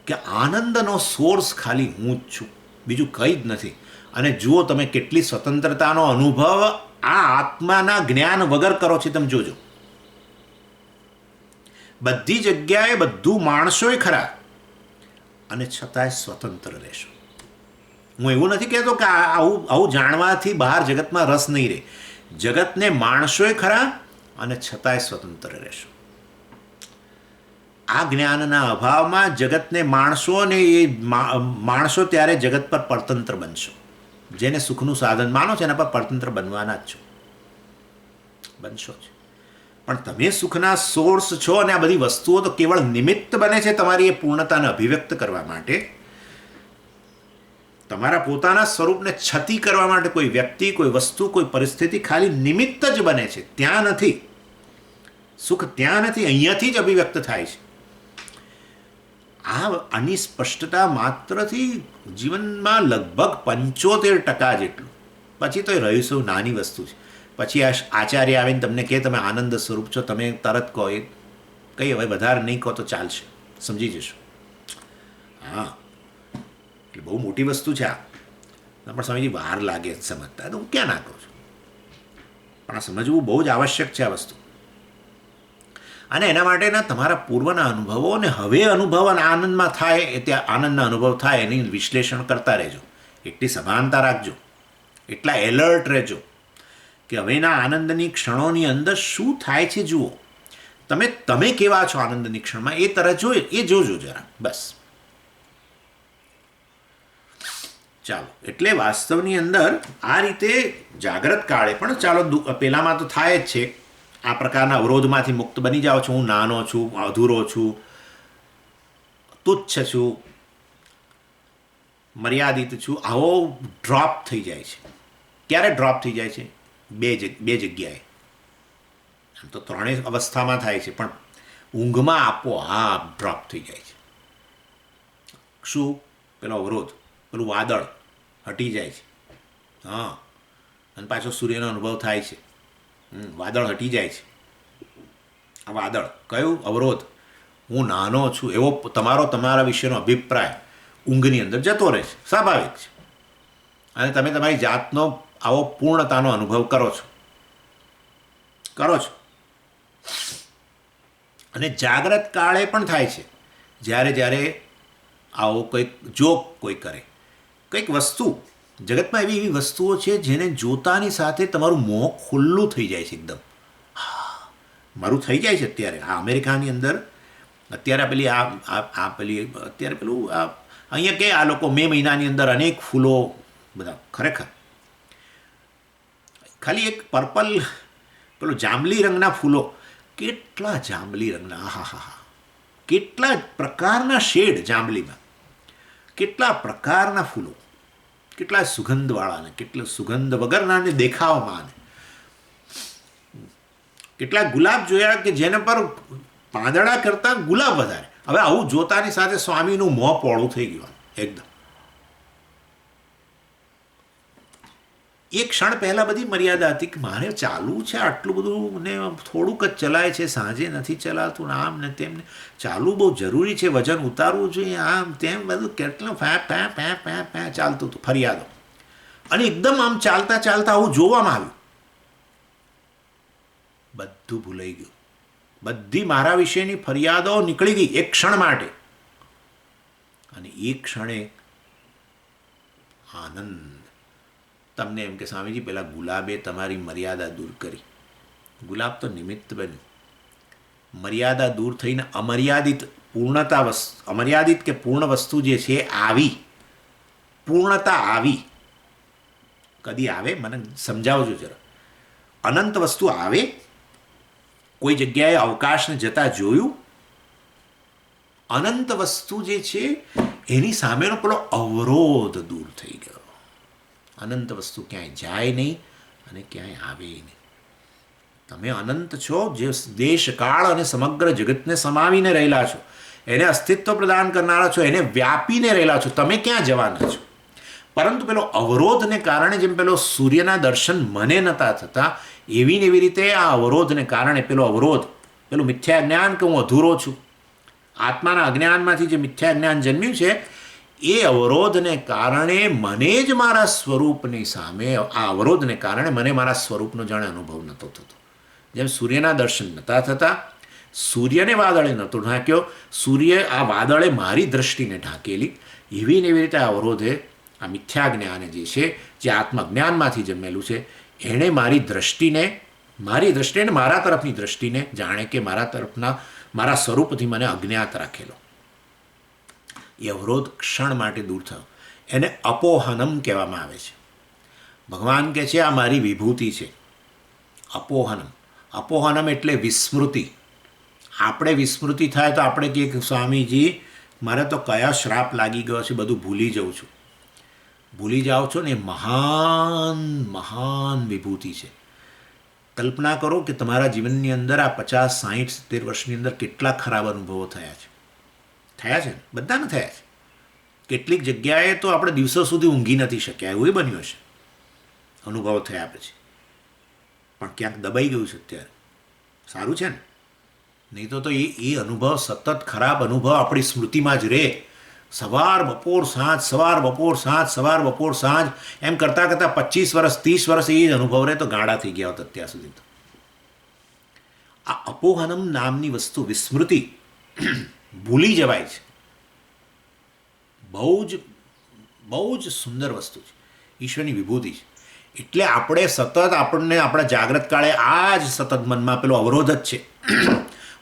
કે આનંદનો સોર્સ ખાલી હું જ છું, બીજું કંઈ જ નથી. અને જુઓ તમે કેટલી સ્વતંત્રતાનો અનુભવ આ આત્માના જ્ઞાન વગર કરો છો. તમે જોજો, બધી જગ્યાએ બધું માણસોય ખરા અને છતાંય સ્વતંત્ર રહેશો. હું એવું નથી કહેતો કે આવું જાણવાથી બહાર જગતમાં રસ નહીં રહે. જગતને માણસોય ખરા અને છતાંય સ્વતંત્ર રહેશો. આ જ્ઞાનના અભાવમાં જગતને માણસો ને એ માણસો ત્યારે જગત પર પરતંત્ર બનશો. જેને સુખનું સાધન માનો છે એના પર પરતંત્ર બનવાના જ છો, બનશો જ. પણ તમે સુખના સોર્સ છો અને આ બધી વસ્તુઓ તો કેવળ નિમિત્ત બને છે તમારી એ પૂર્ણતાને અભિવ્યક્ત કરવા માટે. તમારા પોતાના સ્વરૂપને છતી કરવા માટે કોઈ વ્યક્તિ, કોઈ વસ્તુ, કોઈ પરિસ્થિતિ ખાલી નિમિત્ત જ બને છે, ત્યાં નથી. સુખ ત્યાં નથી, અહીંયાથી જ અભિવ્યક્ત થાય છે. આની સ્પષ્ટતા માત્રથી જીવનમાં લગભગ 75% જેટલું. પછી તો એ રહીશું નાની વસ્તુ છે. પછી આ આચાર્ય આવીને તમને કહે તમે આનંદ સ્વરૂપ છો, તમે તરત કહો એ કંઈ હવે વધારે નહીં કહો તો ચાલશે, સમજી જશો. હા, એટલે બહુ મોટી વસ્તુ છે આ. પણ સ્વામીજી વાર લાગે સમજતા, તો હું ક્યાં ના કરું છું, પણ આ સમજવું બહુ જ આવશ્યક છે આ વસ્તુ. અને એના માટેના તમારા પૂર્વના અનુભવો અને હવે અનુભવ અને આનંદમાં થાય, ત્યાં આનંદના અનુભવ થાય એની વિશ્લેષણ કરતા રહેજો. એટલી સભાનતા રાખજો, એટલા એલર્ટ રહેજો કે હવેના આનંદની ક્ષણોની અંદર શું થાય છે જુઓ. તમે કેવા છો આનંદની ક્ષણમાં એ તરફ એ જોજો જરા, બસ. ચાલો, એટલે વાસ્તવની અંદર આ રીતે જાગ્રત કાળે પણ ચાલો પેલામાં તો થાય જ છે, આ પ્રકારના અવરોધમાંથી મુક્ત બની જાઓ છો. હું નાનો છું, અધૂરો છું, તુચ્છ છું, મર્યાદિત છું, આવો ડ્રોપ થઈ જાય છે. ક્યારે ડ્રોપ થઈ જાય છે? બે જગ્યાએ. આમ તો ત્રણેય અવસ્થામાં થાય છે, પણ ઊંઘમાં આપોઆપ ડ્રોપ થઈ જાય છે. શું? પેલો અવરોધ, પેલું વાદળ હટી જાય છે. હા, અને પાછો સૂર્યનો અનુભવ થાય છે. વાદળ હટી જાય છે. આ વાદળ કયું? અવરોધ. હું નાનો છું એવો તમારા વિશેનો અભિપ્રાય ઊંઘની અંદર જતો રહે છે, સ્વાભાવિક છે. અને તમે તમારી જાતનો આવો પૂર્ણતાનો અનુભવ કરો છો. અને જાગ્રત કાળે પણ થાય છે, જ્યારે આવો કંઈક જોક કોઈ કરે, કંઈક વસ્તુ જગતમાં એવી વસ્તુઓ છે જેને જોતાની સાથે તમારું મોં ખુલ્લું થઈ જાય છે એકદમ. મારું થઈ જાય છે અત્યારે આ અમેરિકાની અંદર. અત્યારે અત્યારે પેલું અહીંયા કે આ લોકો મે મહિનાની અંદર અનેક ફૂલો બધા, ખરેખર ખાલી એક પર્પલ પેલો જાંબલી રંગના ફૂલો, કેટલા જાંબલી રંગના, આહા, કેટલા પ્રકારના શેડ જાંબલીમાં, કેટલા પ્રકારના ફૂલો, કેટલા સુગંધવાળા ને કેટલા સુગંધ વગરના ને દેખાવમાં, કેટલા ગુલાબ જોયા કે જેના પર પાંદડા કરતાં ગુલાબ વધારે. હવે આવું જોતાની સાથે સ્વામીનું મોં પોળું થઈ ગયું એકદમ. એક ક્ષણ પહેલાં બધી મર્યાદા હતી કે મારે ચાલુ છે આટલું બધું ને થોડુંક જ ચલાય છે, સાંજે નથી ચલાતું, આમ ને તેમ ને, ચાલવું બહુ જરૂરી છે, વજન ઉતારવું જોઈએ, આમ તેમ બધું કેટલું ફે ચાલતું હતું, ફરિયાદો. અને એકદમ આમ ચાલતા આવું જોવામાં આવ્યું, બધું ભૂલાઈ ગયું. બધી મારા વિશેની ફરિયાદો નીકળી ગઈ એક ક્ષણ માટે. અને એ ક્ષણે આનંદ. તમને એમ કે સ્વામીજી પેલા ગુલાબે તમારી મર્યાદા દૂર કરી. ગુલાબ તો નિમિત્ત બન્યું. મર્યાદા દૂર થઈને અમર્યાદિત કે પૂર્ણ વસ્તુ જે છે આવી, પૂર્ણતા આવી. કદી આવે મને સમજાવજો જરા. અનંત વસ્તુ આવે? કોઈ જગ્યાએ અવકાશને જતા જોયું? અનંત વસ્તુ જે છે એની સામેનો પેલો અવરોધ દૂર થઈ ગયો. અનંત વસ્તુ ક્યાંય જાય નહીં અને ક્યાંય આવે નહીં. તમે અનંત છો, જે દેશ કાળ અને સમગ્ર જગતને સમાવીને રહેલા છો, એને અસ્તિત્વ પ્રદાન કરનારા છો, એને વ્યાપીને રહેલા છો. તમે ક્યાં જવાના છો? પરંતુ પેલો અવરોધને કારણે જેમ પેલો સૂર્યના દર્શન મને નહોતા થતા, એવી ને એવી રીતે આ અવરોધને કારણે પેલું મિથ્યા જ્ઞાન કે હું અધૂરો છું, આત્માના અજ્ઞાનમાંથી જે મિથ્યા જ્ઞાન જન્મ્યું છે, એ અવરોધને કારણે મને જ મારા સ્વરૂપની સામે, આ અવરોધને કારણે મને મારા સ્વરૂપનો જાણે અનુભવ નહોતો થતો. જેમ સૂર્યના દર્શન નહોતા થતા, સૂર્યને વાદળે નહોતો ઢાંક્યો, આ વાદળે મારી દ્રષ્ટિને ઢાંકેલી, એવી ને એવી રીતે આ અવરોધે, આ મિથ્યા જ્ઞાન જે છે, જે આત્મજ્ઞાનમાંથી જન્મેલું છે, એણે મારી દ્રષ્ટિને મારા તરફની દ્રષ્ટિને જાણે કે મારા સ્વરૂપથી મને અજ્ઞાત રાખેલો. એ અવરોધ ક્ષણ માટે દૂર થયો. એને અપોહનમ કહેવામાં આવે છે. ભગવાન કહે છે આ મારી વિભૂતિ છે. અપોહનમ એટલે વિસ્મૃતિ. આપણે વિસ્મૃતિ થાય તો આપણે કહીએ કે સ્વામીજી મારે તો કયા શ્રાપ લાગી ગયો છે, બધું ભૂલી જાઉં છું. ભૂલી જાઓ છો ને એ મહાન વિભૂતિ છે. કલ્પના કરો કે તમારા જીવનની અંદર આ 50, 60, 70 વર્ષની અંદર કેટલા ખરાબ અનુભવો થયા છે. બધાને થયા છે. કેટલીક જગ્યાએ તો આપણે દિવસો સુધી ઊંઘી નથી શક્યા, એવું બન્યું હશે અનુભવ થયા પછી. પણ ક્યાંક દબાઈ ગયું છે અત્યારે. સારું છે ને? નહીં તો એ અનુભવ, સતત ખરાબ અનુભવ આપણી સ્મૃતિમાં જ રહે. સવાર બપોર સાંજ, સવાર બપોર સાંજ એમ કરતાં 25 વર્ષ 30 વર્ષ એ જ અનુભવ રહે તો ગાંડા થઈ ગયા હોત અત્યાર સુધી. તો આ અપોહનમ નામની વસ્તુ, વિસ્મૃતિ, ભૂલી જવાય છે. બહુ જ બહુ જ સુંદર વસ્તુ છે, ઈશ્વરની વિભૂતિ છે. એટલે આપણે સતત આપણને આપણા જાગ્રત કાળે આ જ સતત મનમાં પેલો અવરોધ જ છે.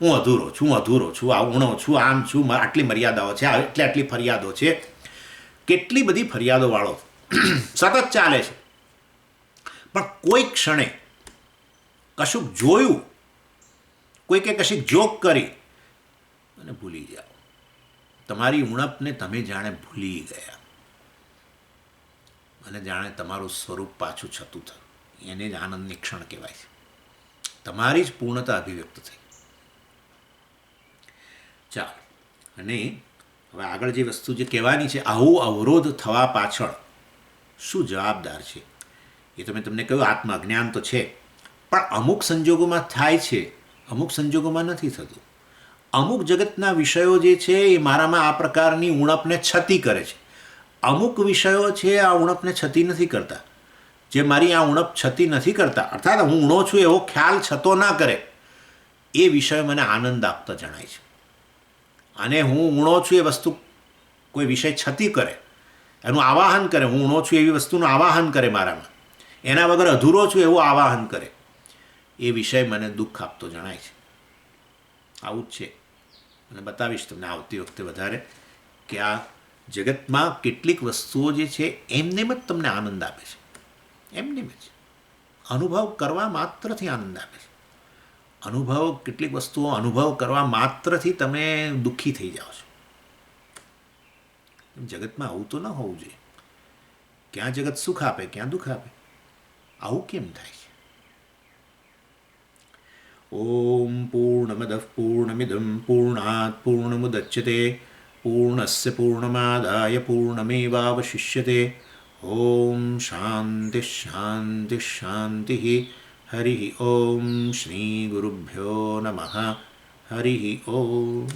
હું અધૂરો છું, હું અધૂરો છું, અવણો છું, આમ છું, આટલી મર્યાદાઓ છે, આટલી ફરિયાદો છે, કેટલી બધી ફરિયાદોવાળો સતત ચાલે છે. પણ કોઈ ક્ષણે કશુંક જોયું, કોઈકે કશીક જોક કરી અને ભૂલી જાઓ. તમારી ઉણપને તમે જાણે ભૂલી ગયા અને જાણે તમારું સ્વરૂપ પાછું છતું થયું. એને જ આનંદની ક્ષણ કહેવાય છે. તમારી જ પૂર્ણતા અભિવ્યક્ત થઈ. ચાલો, અને હવે આગળ જે વસ્તુ જે કહેવાની છે, આવું અવરોધ થવા પાછળ શું જવાબદાર છે એ તો મેં તમને કહ્યું, આત્મ અજ્ઞાન તો છે, પણ અમુક સંજોગોમાં થાય છે, અમુક સંજોગોમાં નથી થતું. અમુક જગતના વિષયો જે છે એ મારામાં આ પ્રકારની ઉણપને છતી કરે છે. અમુક વિષયો છે આ ઉણપને છતી નથી કરતા. જે મારી આ ઉણપ છતી નથી કરતા, અર્થાત હું ઊણો છું એવો ખ્યાલ છતો ના કરે, એ વિષય મને આનંદ આપતા જણાય છે. અને હું ઊણો છું એ વસ્તુ કોઈ વિષય છતી કરે, એનું આવાહન કરે, હું ઊણો છું એવી વસ્તુનું આવાહન કરે મારામાં, એના વગર અધૂરો છું એવું આવાહન કરે, એ વિષય મને દુઃખ આપતો જણાય છે. આવું જ છે. અને બતાવીશ તમને આવતી વખતે વધારે કે આ જગતમાં કેટલીક વસ્તુઓ જે છે એમનેમ જ તમને આનંદ આપે છે. એમનેમ જ અનુભવ કરવા માત્રથી આનંદ આપે છે. કેટલીક વસ્તુઓ અનુભવ કરવા માત્રથી તમે દુઃખી થઈ જાઓ છો. જગતમાં આવું તો ન હોવું જોઈએ. ક્યાં જગત સુખ આપે, ક્યાં દુઃખ આપે, આવું કેમ થાય છે? ઓમ પૂર્ણમદ પૂર્ણમિદમ પૂર્ણાત પૂર્ણમુદચ્યતે પૂર્ણસ્ય પૂર્ણમાદાય પૂર્ણમેવાવશિષ્યતે. ઓમ શાંતિ શાંતિ શાંતિ. હરિ ઓમ. શ્રી ગુરુભ્યો નમઃ. હરિ ઓમ.